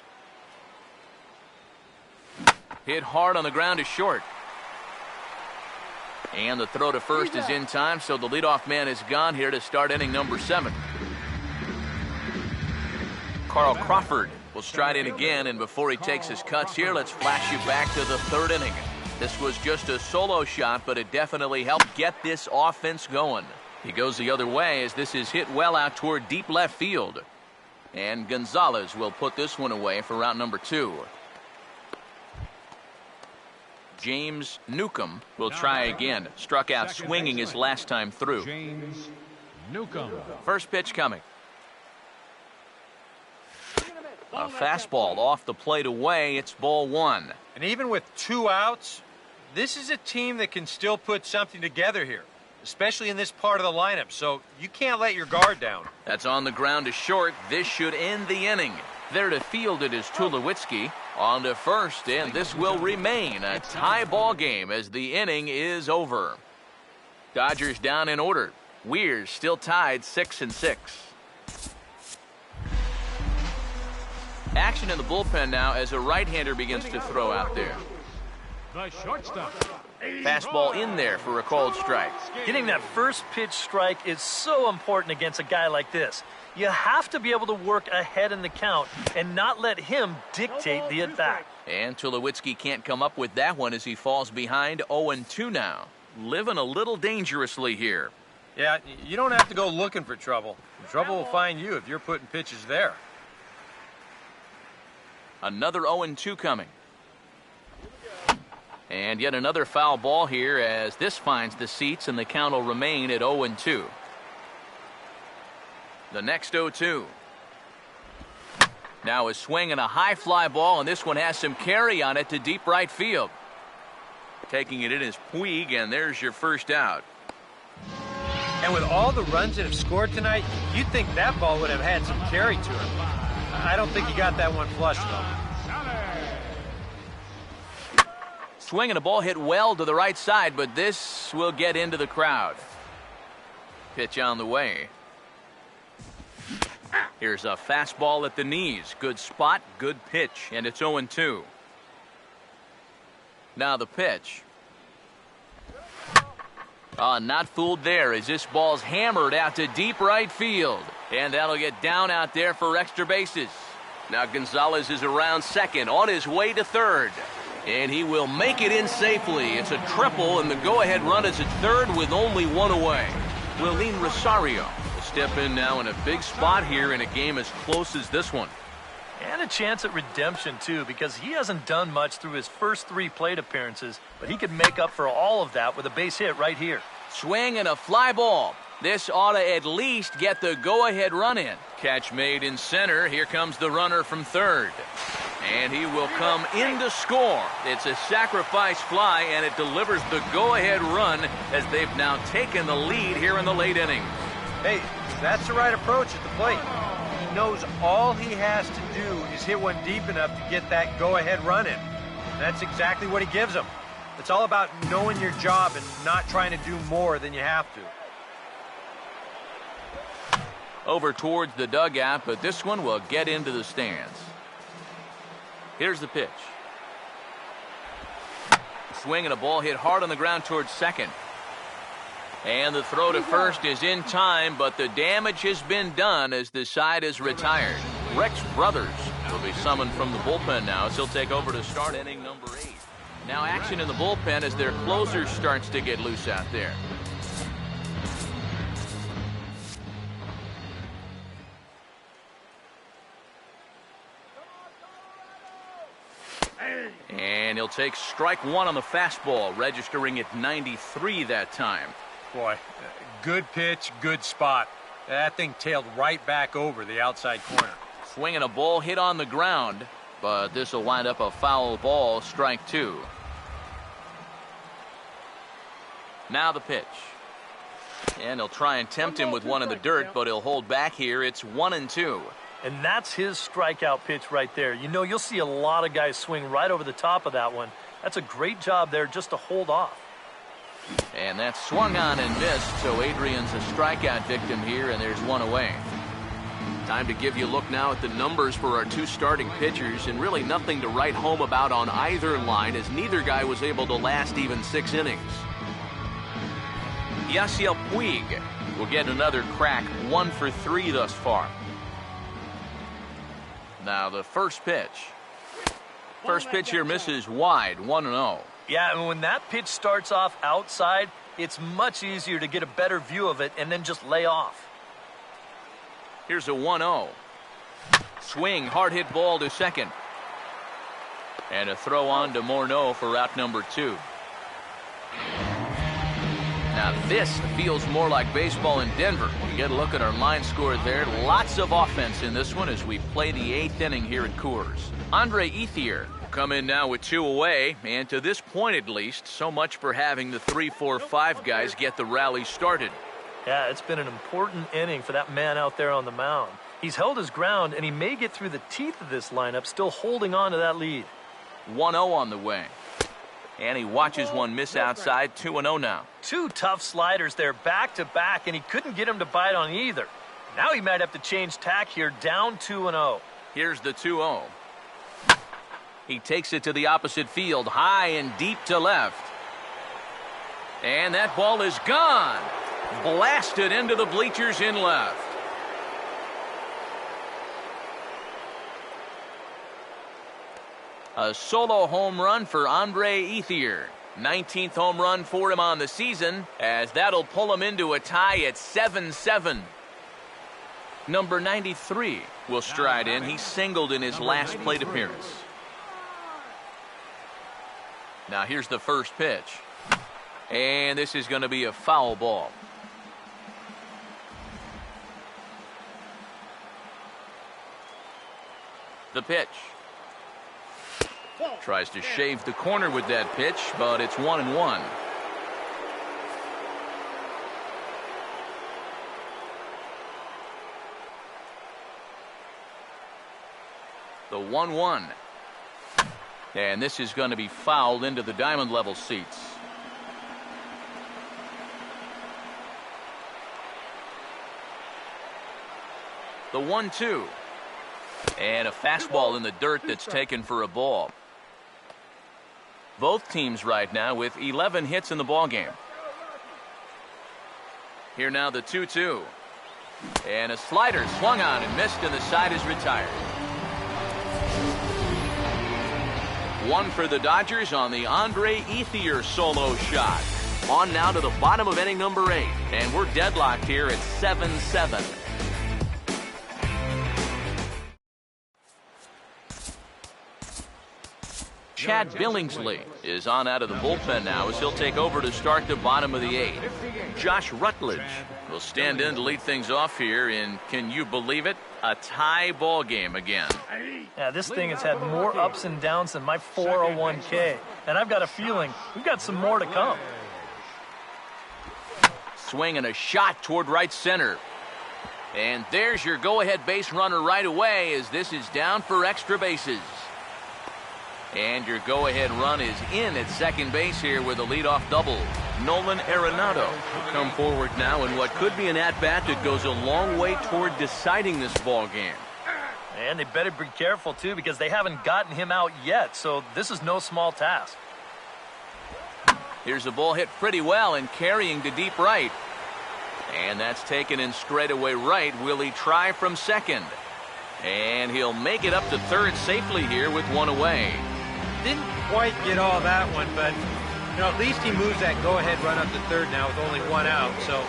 Hit hard on the ground to short. And the throw to first is in time, so the leadoff man is gone here to start inning number 7. Carl Crawford will stride in again, and before he takes his cuts here, let's flash you back to the 3rd inning. This was just a solo shot, but it definitely helped get this offense going. He goes the other way as this is hit well out toward deep left field. And Gonzalez will put this one away for route number 2. James Newcomb will try again. Struck out swinging his last time through. James Newcomb. First pitch coming. A fastball off the plate away. It's ball 1. And even with 2 outs, this is a team that can still put something together here, especially in this part of the lineup, so you can't let your guard down. That's on the ground to short. This should end the inning. There to field it is Tulowitzki on to first, and this will remain a tie ball game as the inning is over. Dodgers down in order. Weir's still tied 6-6. Action in the bullpen now as a right-hander begins to throw out there. The shortstop. Fastball in there for a called strike. Getting that first pitch strike is so important against a guy like this. You have to be able to work ahead in the count and not let him dictate the at-bat. And Tulowitzki can't come up with that one as he falls behind 0-2 now. Living a little dangerously here. Yeah, you don't have to go looking for trouble. Trouble will find you if you're putting pitches there. Another 0-2 coming. And yet another foul ball here as this finds the seats, and the count will remain at 0-2. The next 0-2. Now a swing and a high fly ball, and this one has some carry on it to deep right field. Taking it in is Puig, and there's your first out. And with all the runs that have scored tonight, you'd think that ball would have had some carry to it. I don't think he got that one flush, though. Swing and a ball hit well to the right side, but this will get into the crowd. Pitch on the way. Here's a fastball at the knees. Good spot, good pitch, and it's 0-2. Now the pitch. Not fooled there as this ball's hammered out to deep right field. And that'll get down out there for extra bases. Now Gonzalez is around second, on his way to third. And he will make it in safely. It's a triple, and the go-ahead run is at third with only 1 away. Willeen Rosario will step in now in a big spot here in a game as close as this one. And a chance at redemption, too, because he hasn't done much through his first 3 plate appearances, but he could make up for all of that with a base hit right here. Swing and a fly ball. This ought to at least get the go-ahead run in. Catch made in center. Here comes the runner from third. And he will come in to score. It's a sacrifice fly, and it delivers the go-ahead run as they've now taken the lead here in the late innings. Hey, that's the right approach at the plate. He knows all he has to do is hit one deep enough to get that go-ahead run in. That's exactly what he gives them. It's all about knowing your job and not trying to do more than you have to. Over towards the dugout, but this one will get into the stands. Here's the pitch. Swing and a ball hit hard on the ground towards second. And the throw to first is in time, but the damage has been done as the side is retired. Rex Brothers will be summoned from the bullpen now as he'll take over to start inning number 8. Now action in the bullpen as their closer starts to get loose out there. And he'll take strike one on the fastball, registering at 93 that time. Boy, good pitch, good spot. That thing tailed right back over the outside corner. Swinging a ball hit on the ground, but this will wind up a foul ball, strike two. Now the pitch. And he'll try and tempt him with one in the dirt, but he'll hold back here. It's 1-2. And that's his strikeout pitch right there. You know, you'll see a lot of guys swing right over the top of that one. That's a great job there just to hold off. And that's swung on and missed, so Adrian's a strikeout victim here, and there's one away. Time to give you a look now at the numbers for our two starting pitchers, and really nothing to write home about on either line, as neither guy was able to last even 6 innings. Yasiel Puig will get another crack, 1 for 3 thus far. Now the first pitch. First pitch here misses wide, 1-0. Yeah, and when that pitch starts off outside, it's much easier to get a better view of it and then just lay off. Here's a 1-0. Swing, hard hit ball to second. And a throw on to Morneau for out number 2. Now this feels more like baseball in Denver. We get a look at our line score there. Lots of offense in this one as we play the 8th inning here at Coors. Andre Ethier will come in now with 2 away, and to this point at least, so much for having the 3, 4, 5 guys get the rally started. Yeah, it's been an important inning for that man out there on the mound. He's held his ground, and he may get through the teeth of this lineup, still holding on to that lead. 1-0 on the way. And he watches one miss outside, 2-0 now. 2 tough sliders there back-to-back, and he couldn't get him to bite on either. Now he might have to change tack here, down 2-0. Here's the 2-0. He takes it to the opposite field, high and deep to left. And that ball is gone. Blasted into the bleachers in left. A solo home run for Andre Ethier. 19th home run for him on the season, as that'll pull him into a tie at 7-7. Number 93 will stride in. He singled in his last plate appearance. Now here's the first pitch. And this is going to be a foul ball. The pitch. Tries to shave the corner with that pitch, but it's 1-1. The 1-1. And this is going to be fouled into the diamond level seats. The 1-2. And a fastball in the dirt that's taken for a ball. Both teams right now with 11 hits in the ballgame. Here now the 2-2. And a slider swung on and missed, and the side is retired. 1 for the Dodgers on the Andre Ethier solo shot. On now to the bottom of inning number 8. And we're deadlocked here at 7-7. Chad Billingsley is on out of the bullpen now as he'll take over to start the bottom of the 8th. Josh Rutledge will stand in to lead things off here, and can you believe it? A tie ball game again. Yeah, this thing has had more ups and downs than my 401k, and I've got a feeling we've got some more to come. Swing and a shot toward right center. And there's your go-ahead base runner right away, as this is down for extra bases. And your go-ahead run is in at second base here with a leadoff double. Nolan Arenado will come forward now in what could be an at-bat that goes a long way toward deciding this ball game. And they better be careful, too, because they haven't gotten him out yet, so this is no small task. Here's a ball hit pretty well and carrying to deep right. And that's taken in straightaway right. Will he try from second? And he'll make it up to third safely here with one away. Didn't quite get all that one, but at least he moves that go-ahead run up to third now with only one out. So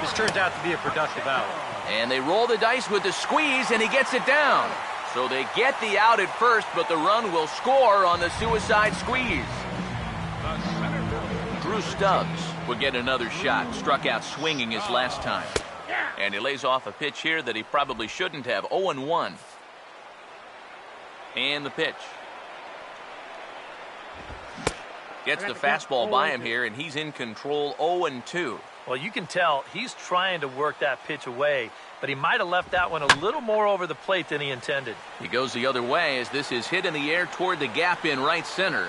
this turns out to be a productive out. And they roll the dice with the squeeze, and he gets it down. So they get the out at first, but the run will score on the suicide squeeze. Drew Stubbs will get another shot. Struck out swinging his last time. And he lays off a pitch here that he probably shouldn't have. 0-1. And the pitch. Gets the fastball by him here, and he's in control. 0-2. Well, you can tell he's trying to work that pitch away, but he might have left that one a little more over the plate than he intended. He goes the other way as this is hit in the air toward the gap in right center.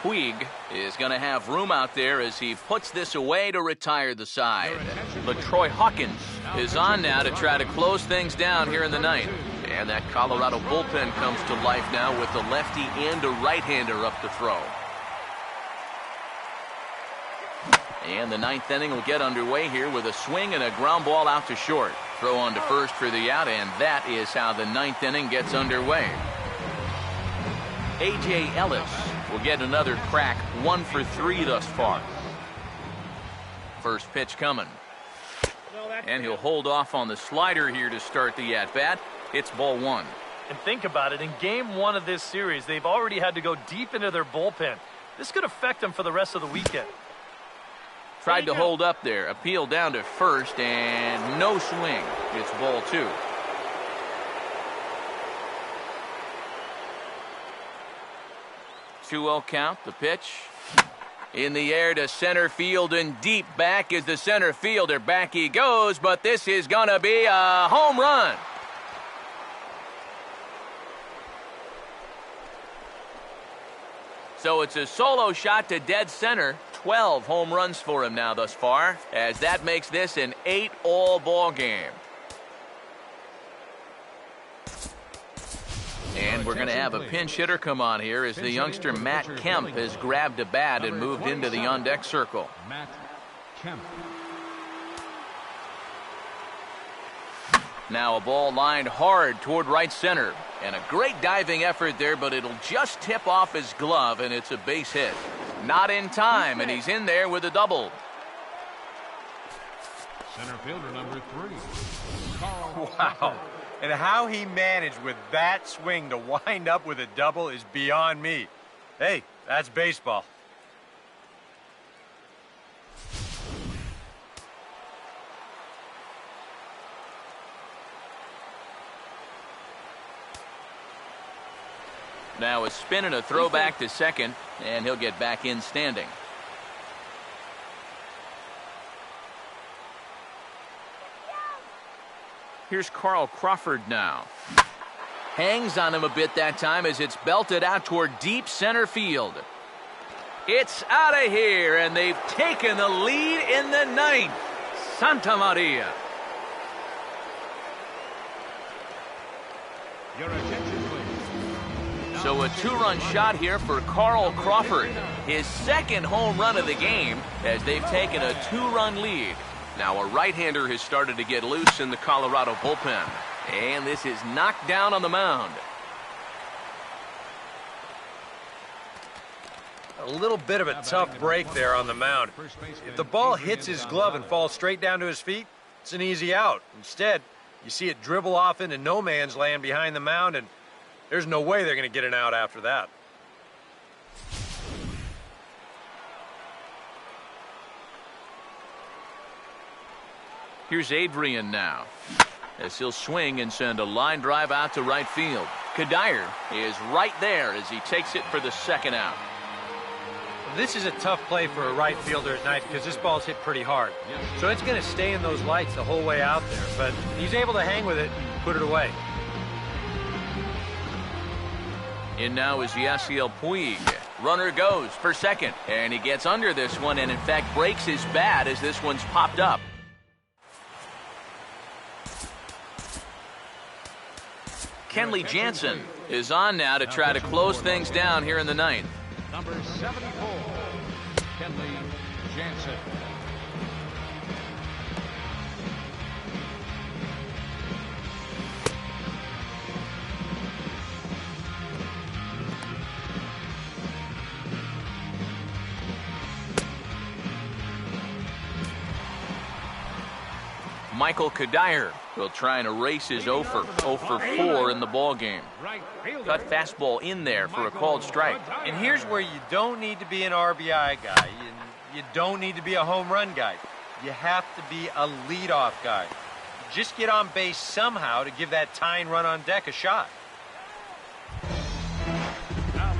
Puig is going to have room out there as he puts this away to retire the side. But Troy Hawkins is on now to try to close things down here in the ninth. And that Colorado bullpen comes to life now with the lefty and a right-hander up to throw. And the ninth inning will get underway here with a swing and a ground ball out to short. Throw on to first for the out, and that is how the ninth inning gets underway. A.J. Ellis will get another crack, 1 for 3 thus far. First pitch coming. And he'll hold off on the slider here to start the at-bat. It's ball 1. And think about it, in game 1 of this series, they've already had to go deep into their bullpen. This could affect them for the rest of the weekend. Tried to hold up there. Appeal down to first, and no swing. It's ball 2. Two-0 count. The pitch in the air to center field, and deep back is the center fielder. Back he goes, but this is going to be a home run. So it's a solo shot to dead center. 12 home runs for him now thus far, as that makes this an 8-all ball game. And we're going to have a pinch hitter come on here as the youngster Matt Kemp has grabbed a bat and moved into the on-deck circle. Matt Kemp. Now a ball lined hard toward right center. And a great diving effort there, but it'll just tip off his glove, and it's a base hit. Not in time, and he's in there with a double. Center fielder number 3. Carl Wow. And how he managed with that swing to wind up with a double is beyond me. Hey, that's baseball. Now a spin and a throw back to second, and he'll get back in standing. Here's Carl Crawford now. Hangs on him a bit that time as it's belted out toward deep center field. It's out of here, and they've taken the lead in the ninth. Santa Maria. Your attention, please. So a 2-run shot here for Carl Crawford. His second home run of the game as they've taken a 2-run lead. Now a right-hander has started to get loose in the Colorado bullpen. And this is knocked down on the mound. A little bit of a tough break there on the mound. If the ball hits his glove and falls straight down to his feet, it's an easy out. Instead, you see it dribble off into no man's land behind the mound, and there's no way they're going to get an out after that. Here's Adrian now, as he'll swing and send a line drive out to right field. Kadire is right there as he takes it for the second out. This is a tough play for a right fielder at night because this ball's hit pretty hard. So it's going to stay in those lights the whole way out there. But he's able to hang with it and put it away. In now is Yasiel Puig. Runner goes for second. And he gets under this one and, in fact, breaks his bat as this one's popped up. Kenley Jansen is on now to try to close things down here in the ninth. Number 74, Kenley Jansen. Michael Kadire will try and erase his 0 for 4 in the ball game. Cut fastball in there for a called strike. And here's where you don't need to be an RBI guy. You don't need to be a home run guy. You have to be a leadoff guy. Just get on base somehow to give that tying run on deck a shot.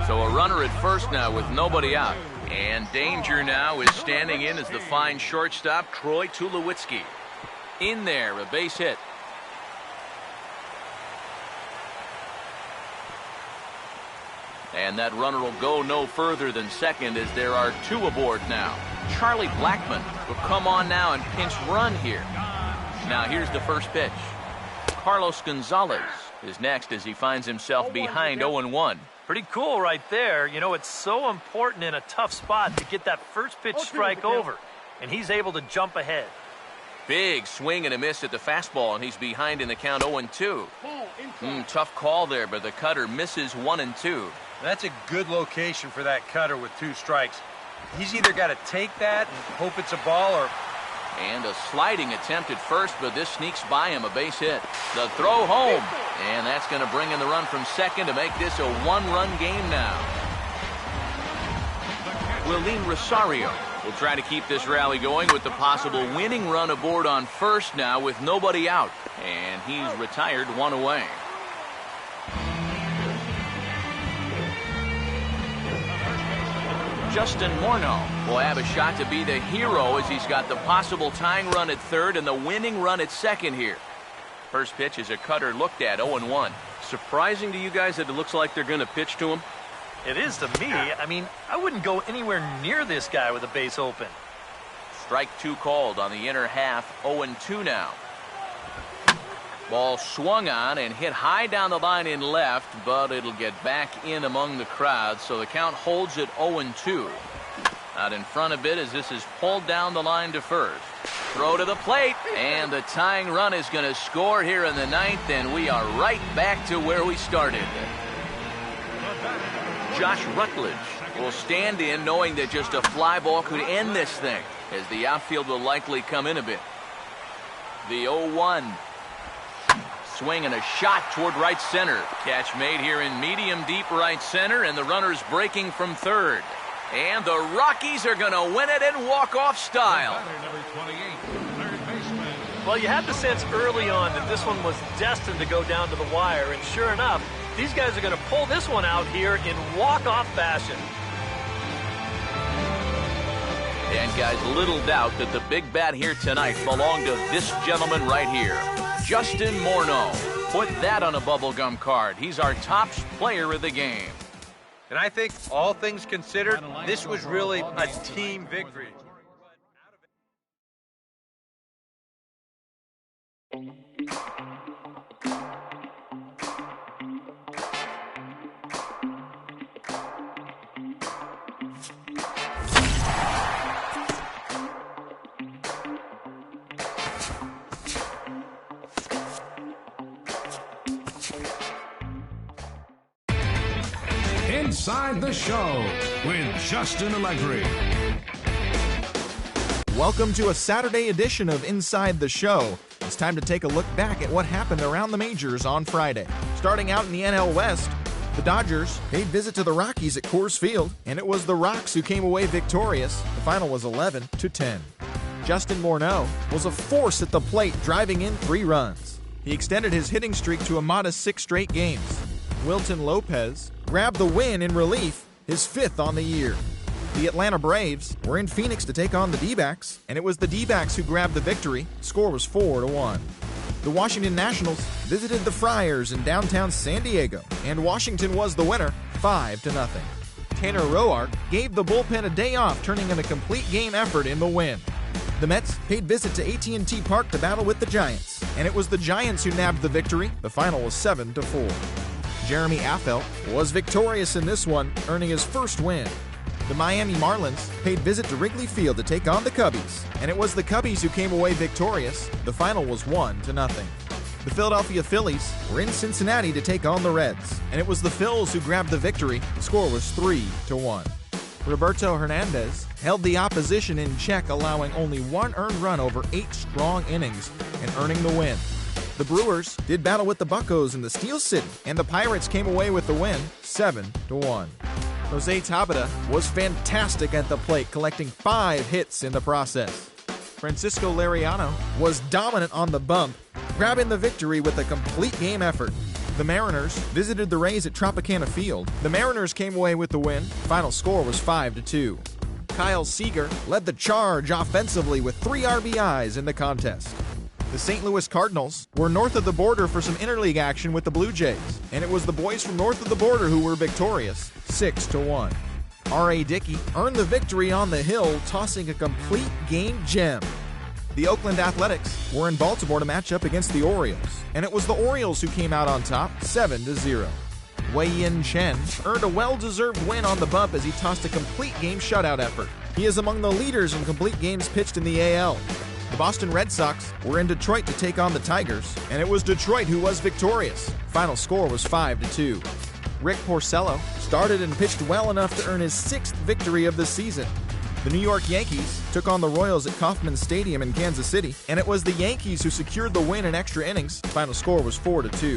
So a runner at first now with nobody out. And danger now is standing in as the fine shortstop, Troy Tulowitzki. In there, a base hit. And that runner will go no further than second as there are two aboard now. Charlie Blackmon will come on now and pinch run here. Now here's the first pitch. Carlos Gonzalez is next as he finds himself behind 0-1. Pretty cool right there. You know, it's so important in a tough spot to get that first pitch strike over. And he's able to jump ahead. Big swing and a miss at the fastball, and he's behind in the count 0-2. Tough call there, but the cutter misses 1-2. That's a good location for that cutter with 2 strikes. He's either got to take that and hope it's a ball or... And a sliding attempt at first, but this sneaks by him, a base hit. The throw home, and that's going to bring in the run from second to make this a 1-run game now. Willeen Rosario will try to keep this rally going with the possible winning run aboard on first now with nobody out. And he's retired 1 away. Justin Morneau will have a shot to be the hero as he's got the possible tying run at third and the winning run at second here. First pitch is a cutter looked at, 0-1. Surprising to you guys that it looks like they're going to pitch to him? It is to me. I mean, I wouldn't go anywhere near this guy with a base open. Strike 2 called on the inner half, 0-2 now. Ball swung on and hit high down the line in left, but it'll get back in among the crowd, so the count holds at 0-2. Out in front a bit as this is pulled down the line to first. Throw to the plate, and the tying run is going to score here in the ninth, and we are right back to where we started. Josh Rutledge will stand in knowing that just a fly ball could end this thing, as the outfield will likely come in a bit. The 0-1. Swing and a shot toward right center. Catch made here in medium deep right center, and the runner's breaking from third. And the Rockies are going to win it in walk-off style. Well, you had the sense early on that this one was destined to go down to the wire, and sure enough, these guys are going to pull this one out here in walk-off fashion. And guys, little doubt that the big bat here tonight belonged to this gentleman right here, Justin Morneau. Put that on a bubblegum card. He's our top player of the game. And I think, all things considered, this was really a team victory. Inside the Show with Justin Allegri. Welcome to a Saturday edition of Inside the Show. It's time to take a look back at what happened around the majors on Friday. Starting out in the NL West, the Dodgers paid visit to the Rockies at Coors Field, and it was the Rocks who came away victorious. The final was 11-10. Justin Morneau was a force at the plate, driving in 3 runs. He extended his hitting streak to a modest 6 straight games. Wilton Lopez grabbed the win in relief, his 5th on the year. The Atlanta Braves were in Phoenix to take on the D-backs, and it was the D-backs who grabbed the victory. Score was 4-1. The Washington Nationals visited the Friars in downtown San Diego, and Washington was the winner, 5-0. Tanner Roark gave the bullpen a day off, turning in a complete game effort in the win. The Mets paid visit to AT&T Park to battle with the Giants, and it was the Giants who nabbed the victory. The final was 7-4. Jeremy Affeldt was victorious in this one, earning his first win. The Miami Marlins paid visit to Wrigley Field to take on the Cubbies, and it was the Cubbies who came away victorious. The final was 1-0. The Philadelphia Phillies were in Cincinnati to take on the Reds, and it was the Phils who grabbed the victory. The score was 3-1. Roberto Hernandez held the opposition in check, allowing only 1 earned run over 8 strong innings and earning the win. The Brewers did battle with the Buccos in the Steel City, and the Pirates came away with the win, 7-1. Jose Tabata was fantastic at the plate, collecting 5 hits in the process. Francisco Liriano was dominant on the bump, grabbing the victory with a complete game effort. The Mariners visited the Rays at Tropicana Field. The Mariners came away with the win. Final score was 5-2. Kyle Seager led the charge offensively with 3 RBIs in the contest. The St. Louis Cardinals were north of the border for some interleague action with the Blue Jays, and it was the boys from north of the border who were victorious, 6-1. R.A. Dickey earned the victory on the hill, tossing a complete game gem. The Oakland Athletics were in Baltimore to match up against the Orioles, and it was the Orioles who came out on top, 7-0. Wei-Yin Chen earned a well-deserved win on the bump as he tossed a complete game shutout effort. He is among the leaders in complete games pitched in the AL. The Boston Red Sox were in Detroit to take on the Tigers, and it was Detroit who was victorious. Final score was 5-2. Rick Porcello started and pitched well enough to earn his 6th victory of the season. The New York Yankees took on the Royals at Kauffman Stadium in Kansas City, and it was the Yankees who secured the win in extra innings. Final score was 4-2.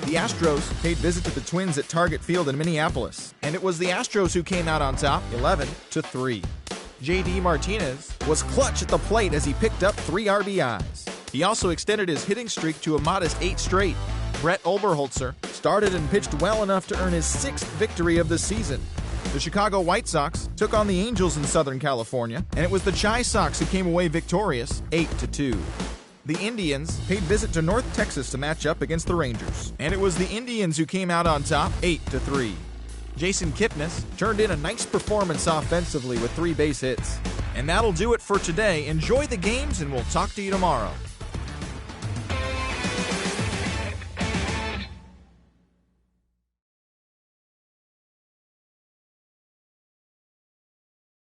The Astros paid visit to the Twins at Target Field in Minneapolis, and it was the Astros who came out on top, 11-3. J.D. Martinez was clutch at the plate as he picked up 3 RBIs. He also extended his hitting streak to a modest 8 straight. Brett Oberholzer started and pitched well enough to earn his 6th victory of the season. The Chicago White Sox took on the Angels in Southern California, and it was the Chi Sox who came away victorious, 8-2. The Indians paid visit to North Texas to match up against the Rangers, and it was the Indians who came out on top, 8-3. Jason Kipnis turned in a nice performance offensively with 3 base hits. And that'll do it for today. Enjoy the games, and we'll talk to you tomorrow.